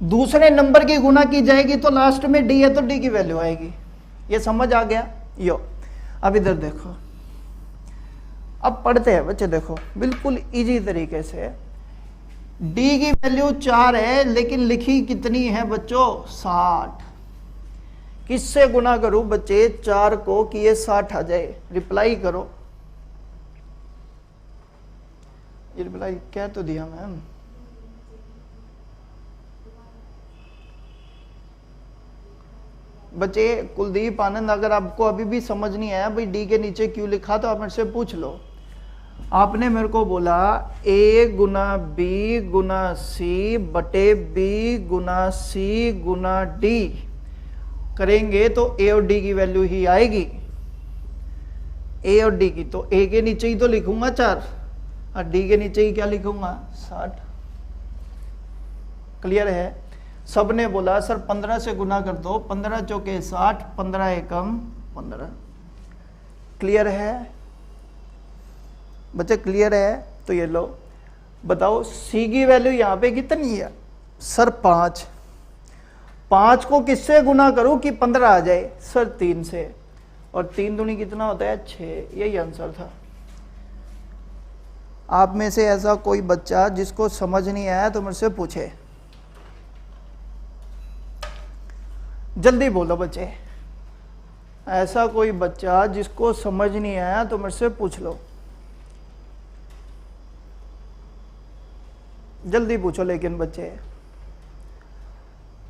दूसरे नंबर की गुना की जाएगी तो लास्ट में डी है तो डी की वैल्यू आएगी। ये समझ आ गया यो। अब इधर देखो, अब पढ़ते हैं बच्चे, देखो बिल्कुल इजी तरीके से। डी की वैल्यू 4 है लेकिन लिखी कितनी है बच्चों 60। किससे गुना करूं बच्चे 4 को कि ये 60 आ जाए, रिप्लाई करो। ये रिप्लाई क्या तो दिया मैम, बच्चे कुलदीप आनंद, अगर आपको अभी भी समझ नहीं आया भाई डी के नीचे क्यों लिखा तो आप मेरे से पूछ लो। आपने मेरे को बोला ए गुना बी गुना सी बटे बी गुना सी गुना डी करेंगे तो ए और डी की वैल्यू ही आएगी, ए और डी की। तो ए के नीचे ही तो लिखूंगा 4 और डी के नीचे ही क्या लिखूंगा 60। क्लियर है? सबने बोला सर 15 से गुना कर दो, 15 चौके 60, 15 एकम 15। क्लियर है बच्चे, क्लियर है? तो ये लो बताओ सी की वैल्यू यहाँ पे कितनी है सर 5। 5 को किससे गुना करूं कि 15 आ जाए सर 3 से, और 3 दूनी कितना होता है 6। यही आंसर था। आप में से ऐसा कोई बच्चा जिसको समझ नहीं आया तो मुझसे पूछे, जल्दी बोलो बच्चे। ऐसा कोई बच्चा जिसको समझ नहीं आया तो मुझसे पूछ लो, जल्दी पूछो। लेकिन बच्चे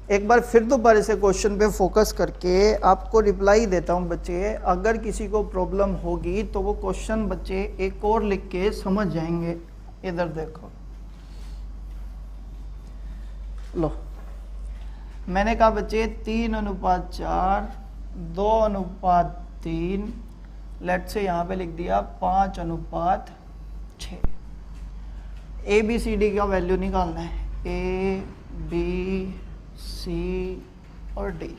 एक बार फिर दोबारा से क्वेश्चन पे फोकस करके आपको रिप्लाई देता हूं बच्चे। अगर किसी को प्रॉब्लम होगी तो वो क्वेश्चन बच्चे एक और लिख के समझ जाएंगे। इधर देखो, लो मैंने कहा बच्चे 3:4, 2:3, लेट से यहाँ पे लिख दिया 5:6। ए बी सी डी का वैल्यू निकालना है, ए बी सी और डी।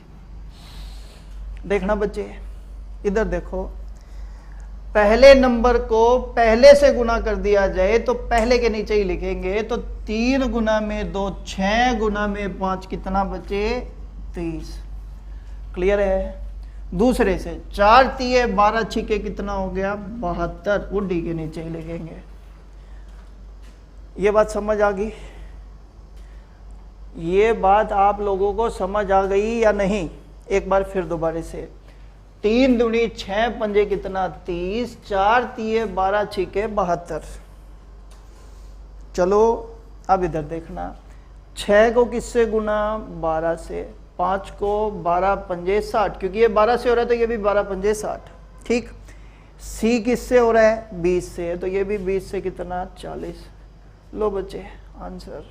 देखना बच्चे इधर देखो, पहले नंबर को पहले से गुना कर दिया जाए तो पहले के नीचे ही लिखेंगे। तो 3 गुना में 2 6 गुना में 5 कितना बचे 30। क्लियर है? दूसरे से 4 तिये 12 छिके कितना हो गया 72, वो डी के नीचे ही लिखेंगे। ये बात समझ आ गई? ये बात आप लोगों को समझ आ गई या नहीं? एक बार फिर दोबारा से, 3 दूनी 6 पंजे कितना 30, 4 तिये 12 छिके 72। चलो अब इधर देखना, 6 को किससे गुना 12 से, 5 को 12 पंजे 60, क्योंकि ये 12 से हो रहा है तो ये भी 12 पंजे 60। ठीक, सी किससे हो रहा है 20 से, तो ये भी 20 से कितना 40। लो बच्चे आंसर।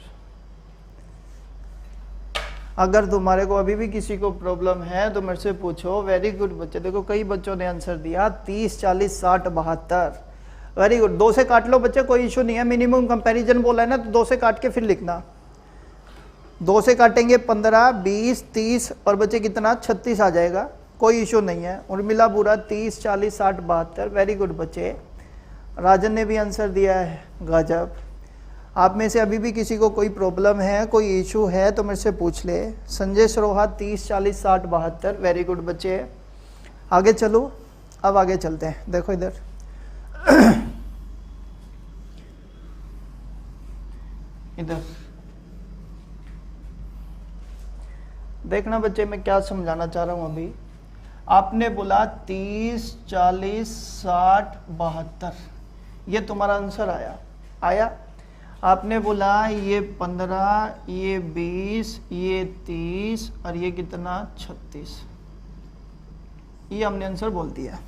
अगर तुम्हारे को अभी भी किसी को प्रॉब्लम है तो मेरे से पूछो। वेरी गुड बच्चे, देखो कई बच्चों ने आंसर दिया 30 40 60 72। Very good. 2 से काट लो बच्चे, कोई इशू नहीं है। मिनिमम कंपैरिजन बोला है ना, तो 2 से काट के फिर लिखना। 2 से काटेंगे 15 20 30 और बच्चे कितना 36 आ जाएगा, कोई इशू नहीं है। और मिला पूरा 30 40 60 72। वेरी गुड बच्चे। राजन ने भी आंसर दिया है, गजब। आप में से अभी भी किसी को कोई प्रॉब्लम है, कोई इशू है तो मेरे से पूछ ले। संजय सरोहा 30 40 60 72। वेरी गुड बच्चे, आगे चलो। अब आगे चलते हैं, देखो इधर देखना बच्चे मैं क्या समझाना चाह रहा हूं अभी। आपने बोला 30, 40, 60, 72, ये तुम्हारा आंसर आया। आपने बोला ये 15, ये 20, ये 30 और ये कितना 36, ये हमने आंसर बोल दिया।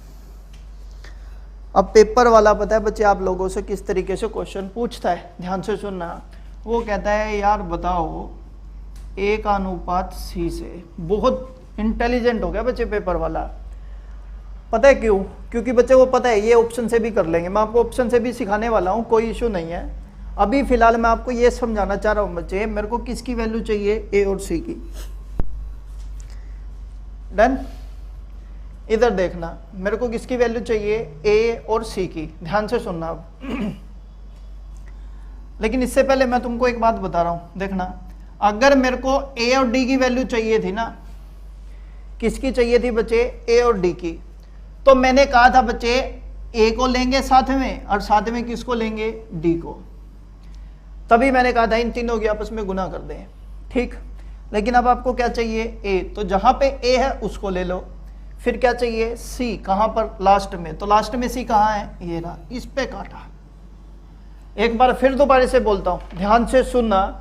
अब पेपर वाला पता है बच्चे आप लोगों से किस तरीके से क्वेश्चन पूछता है, ध्यान से सुनना। वो कहता है यार बताओ A का अनुपात C से। बहुत इंटेलिजेंट हो गया बच्चे पेपर वाला। पता है क्यों? क्योंकि बच्चे को पता है ये ऑप्शन से भी कर लेंगे, मैं आपको ऑप्शन से भी सिखाने वाला हूँ, कोई इशू नहीं है। अभी फिलहाल मैं आपको ये समझाना चाह रहा हूँ बच्चे, मेरे को किसकी वैल्यू चाहिए, A और C की। डन? इधर देखना, मेरे को किसकी वैल्यू चाहिए, A और C की। ध्यान से सुनना अब। लेकिन इससे पहले मैं तुमको एक बात बता रहा हूं, देखना। अगर मेरे को A और D की वैल्यू चाहिए थी ना, किसकी चाहिए थी बच्चे, A और D की, तो मैंने कहा था बच्चे A को लेंगे साथ में और साथ में किसको लेंगे, D को। तभी मैंने कहा था इन तीनों की आपस में गुना कर दें, ठीक। लेकिन अब आपको क्या चाहिए, A, तो जहां पे A है उसको ले लो। फिर क्या चाहिए, C, कहां पर, लास्ट में। तो लास्ट में C कहां है, ये रहा, इस पे काटा। एक बार फिर दोबारा से बोलता हूं, ध्यान से सुनना।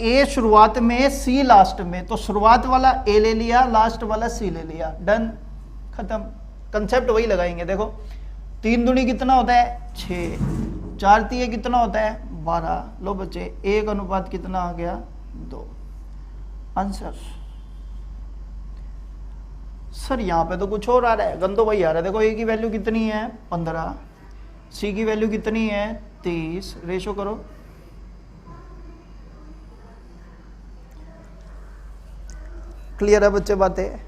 A शुरुआत में, C लास्ट में, तो शुरुआत वाला A ले लिया, लास्ट वाला C ले लिया। डन, खत्म। कंसेप्ट वही लगाएंगे। देखो 3 दूनी कितना होता है, 6, 4 तीय कितना होता है, 12। लो बच्चे 1 अनुपात कितना आ गया, 2। आंसर। सर यहाँ पे तो कुछ और आ रहा है, गन तो वही आ रहा है। देखो A की वैल्यू कितनी है, 15, C की वैल्यू कितनी है, 30। रेशो करो। क्लियर है बच्चे बातें?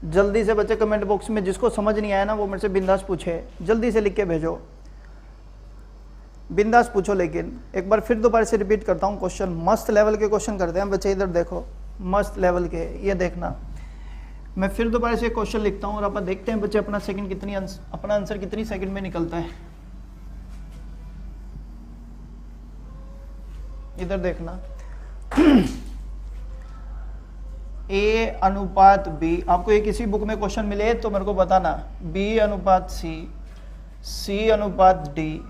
जल्दी से बच्चे कमेंट बॉक्स में जिसको समझ नहीं आया ना वो मेरे से बिंदास पूछे, जल्दी से लिख के भेजो, बिंदास पूछो। लेकिन एक बार फिर दोबारा से रिपीट करता हूँ, क्वेश्चन मस्त लेवल के क्वेश्चन करते हैं बच्चे। इधर देखो, मस्त लेवल के, ये देखना। मैं फिर दोबारा से क्वेश्चन लिखता हूँ और अपन देखते हैं बच्चे अपना आंसर कितनी सेकंड में निकलता है। इधर देखना। A अनुपात B, आपको ये किसी बुक में क्वेश्चन मिले तो मेरे को बताना। B अनुपात C, C अनुपात D,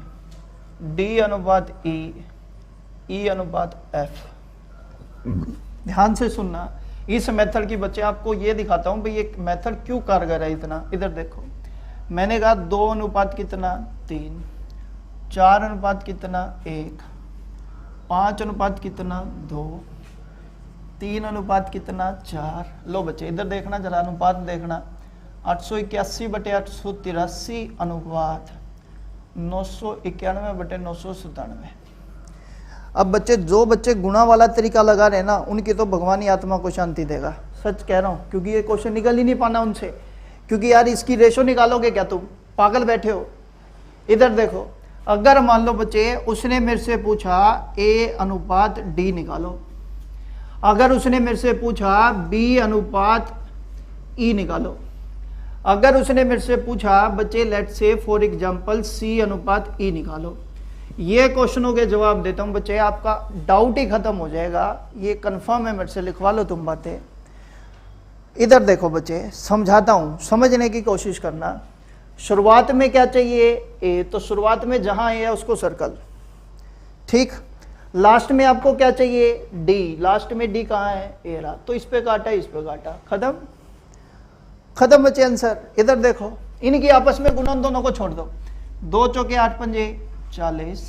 D अनुपात E, E अनुपात F। ध्यान से सुनना। इस मेथड की बच्चे आपको ये दिखाता हूं भाई ये मेथड क्यों कारगर है इतना। इधर देखो, मैंने कहा 2 अनुपात कितना, 3, 4 अनुपात कितना, 1, 5 अनुपात कितना, 2, 3 अनुपात कितना, 4। लो बच्चे इधर देखना जरा, अनुपात देखना। 881/883 अनुपात 991/997। अब बच्चे जो बच्चे गुणा वाला तरीका लगा रहे ना, उनकी तो भगवान ही आत्मा को शांति देगा, सच कह रहा हूं। क्योंकि ये क्वेश्चन निकल ही नहीं पाना उनसे, क्योंकि यार इसकी रेशो निकालोगे क्या, तुम पागल बैठे हो। इधर देखो, अगर मान लो बच्चे उसने मेरे से पूछा A अनुपात D निकालो, अगर उसने मेरे से पूछा B अनुपात E निकालो, अगर उसने मेरे से पूछा बच्चे let's say for example C अनुपात E निकालो, ये क्वेश्चनों के जवाब देता हूं बच्चे, आपका डाउट ही खत्म हो जाएगा। ये कंफर्म है, मेरे से लिखवा लो तुम बातें। इधर देखो बच्चे, समझाता हूं, समझने की कोशिश करना। शुरुआत में क्या चाहिए, A, तो शुरुआत में जहां A है उसको सर्कल, ठीक। लास्ट में आपको क्या चाहिए, D, लास्ट में D कहां है, A रहा, तो इस पे काटा, इस पे काटा, खत्म। खत्म बच्चे आंसर। इधर देखो, इनकी आपस में गुणन दोनों को छोड़ दो। 2 चौके 8 पंजे 40,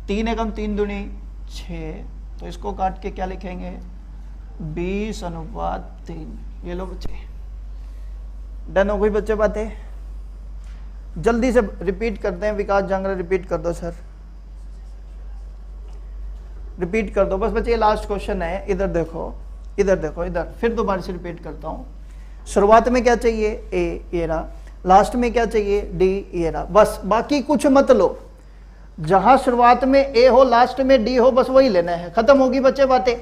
3 एकम 3 दूनी 6, तो इसको काट के क्या लिखेंगे, 20 अनुपात 3। ये लो बच्चे, डन हो गई बच्चे बातें। जल्दी से रिपीट करते हैं, विकास जांगरा रिपीट कर दो सर, रिपीट कर दो बस बच्चे, ये लास्ट क्वेश्चन है। इधर देखो, इधर देखो, इधर फिर दोबारा से रिपीट करता हूं। शुरुआत में क्या चाहिए, A, ये रहा। लास्ट में क्या चाहिए, D, ये रहा। बस बाकी कुछ मत लो, जहां शुरुआत में A हो लास्ट में D हो, बस वही लेना है। खत्म होगी बच्चे बातें।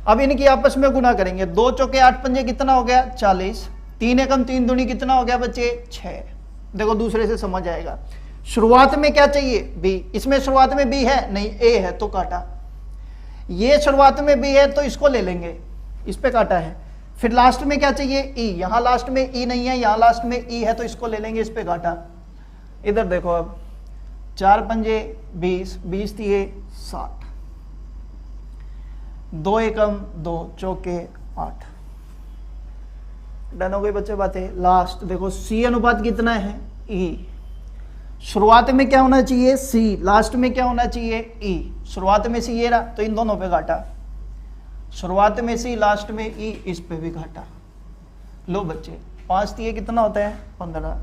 अब इनकी आपस में गुना करेंगे। 2 चौके 8 पंजे कितना हो गया, 40। 3 एकम 3 दूनी कितना हो गया बच्चे, 6। देखो दूसरे से समझ आएगा। शुरुआत में क्या चाहिए, B, इसमें शुरुआत में B है नहीं, A है तो काटा। ये शुरुआत में B है तो इसको ले लेंगे, इस पे काटा है। फिर लास्ट में क्या चाहिए, ई। यहाँ लास्ट में ई नहीं है, यहाँ लास्ट में ई है, तो इसको ले लेंगे, इस पे काटा। इधर देखो अब 4 पंजे 20, 20 दिए 60, 2 एकम 2 चौके 8। डन हो गई बच्चे बातें। लास्ट देखो सी अनुपात कितना है, ई। शुरुआत में क्या होना चाहिए, सी। लास्ट में क्या होना चाहिए, ई। शुरुआत में सी ये रहा, तो इन दोनों पे काटा। शुरुआत में सी, लास्ट में ई, इस पे भी काटा। लो बच्चे 5 दिए कितना होता है 15,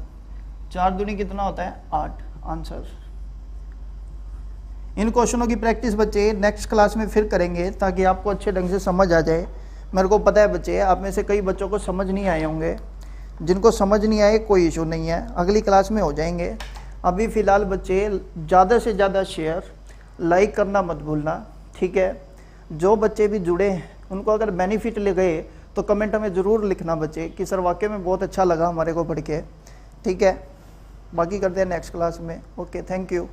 4 दूनी कितना होता है 8। आंसर। इन क्वेश्चनों की प्रैक्टिस बच्चे नेक्स्ट क्लास में फिर करेंगे, ताकि आपको अच्छे ढंग से समझ आ जाए। मेरे को पता है बच्चे आप में से कई बच्चों को समझ नहीं आए होंगे, जिनको समझ नहीं आए कोई इशू नहीं है, अगली क्लास में हो जाएंगे। अभी फ़िलहाल बच्चे ज़्यादा से ज़्यादा शेयर लाइक करना मत भूलना, ठीक है। जो बच्चे भी जुड़े हैं उनको अगर बेनिफिट ले गए तो कमेंट में ज़रूर लिखना बच्चे कि सर वाकई में बहुत अच्छा लगा हमारे को पढ़ के, ठीक है। बाकी करते हैं नेक्स्ट क्लास में। Okay, thank you.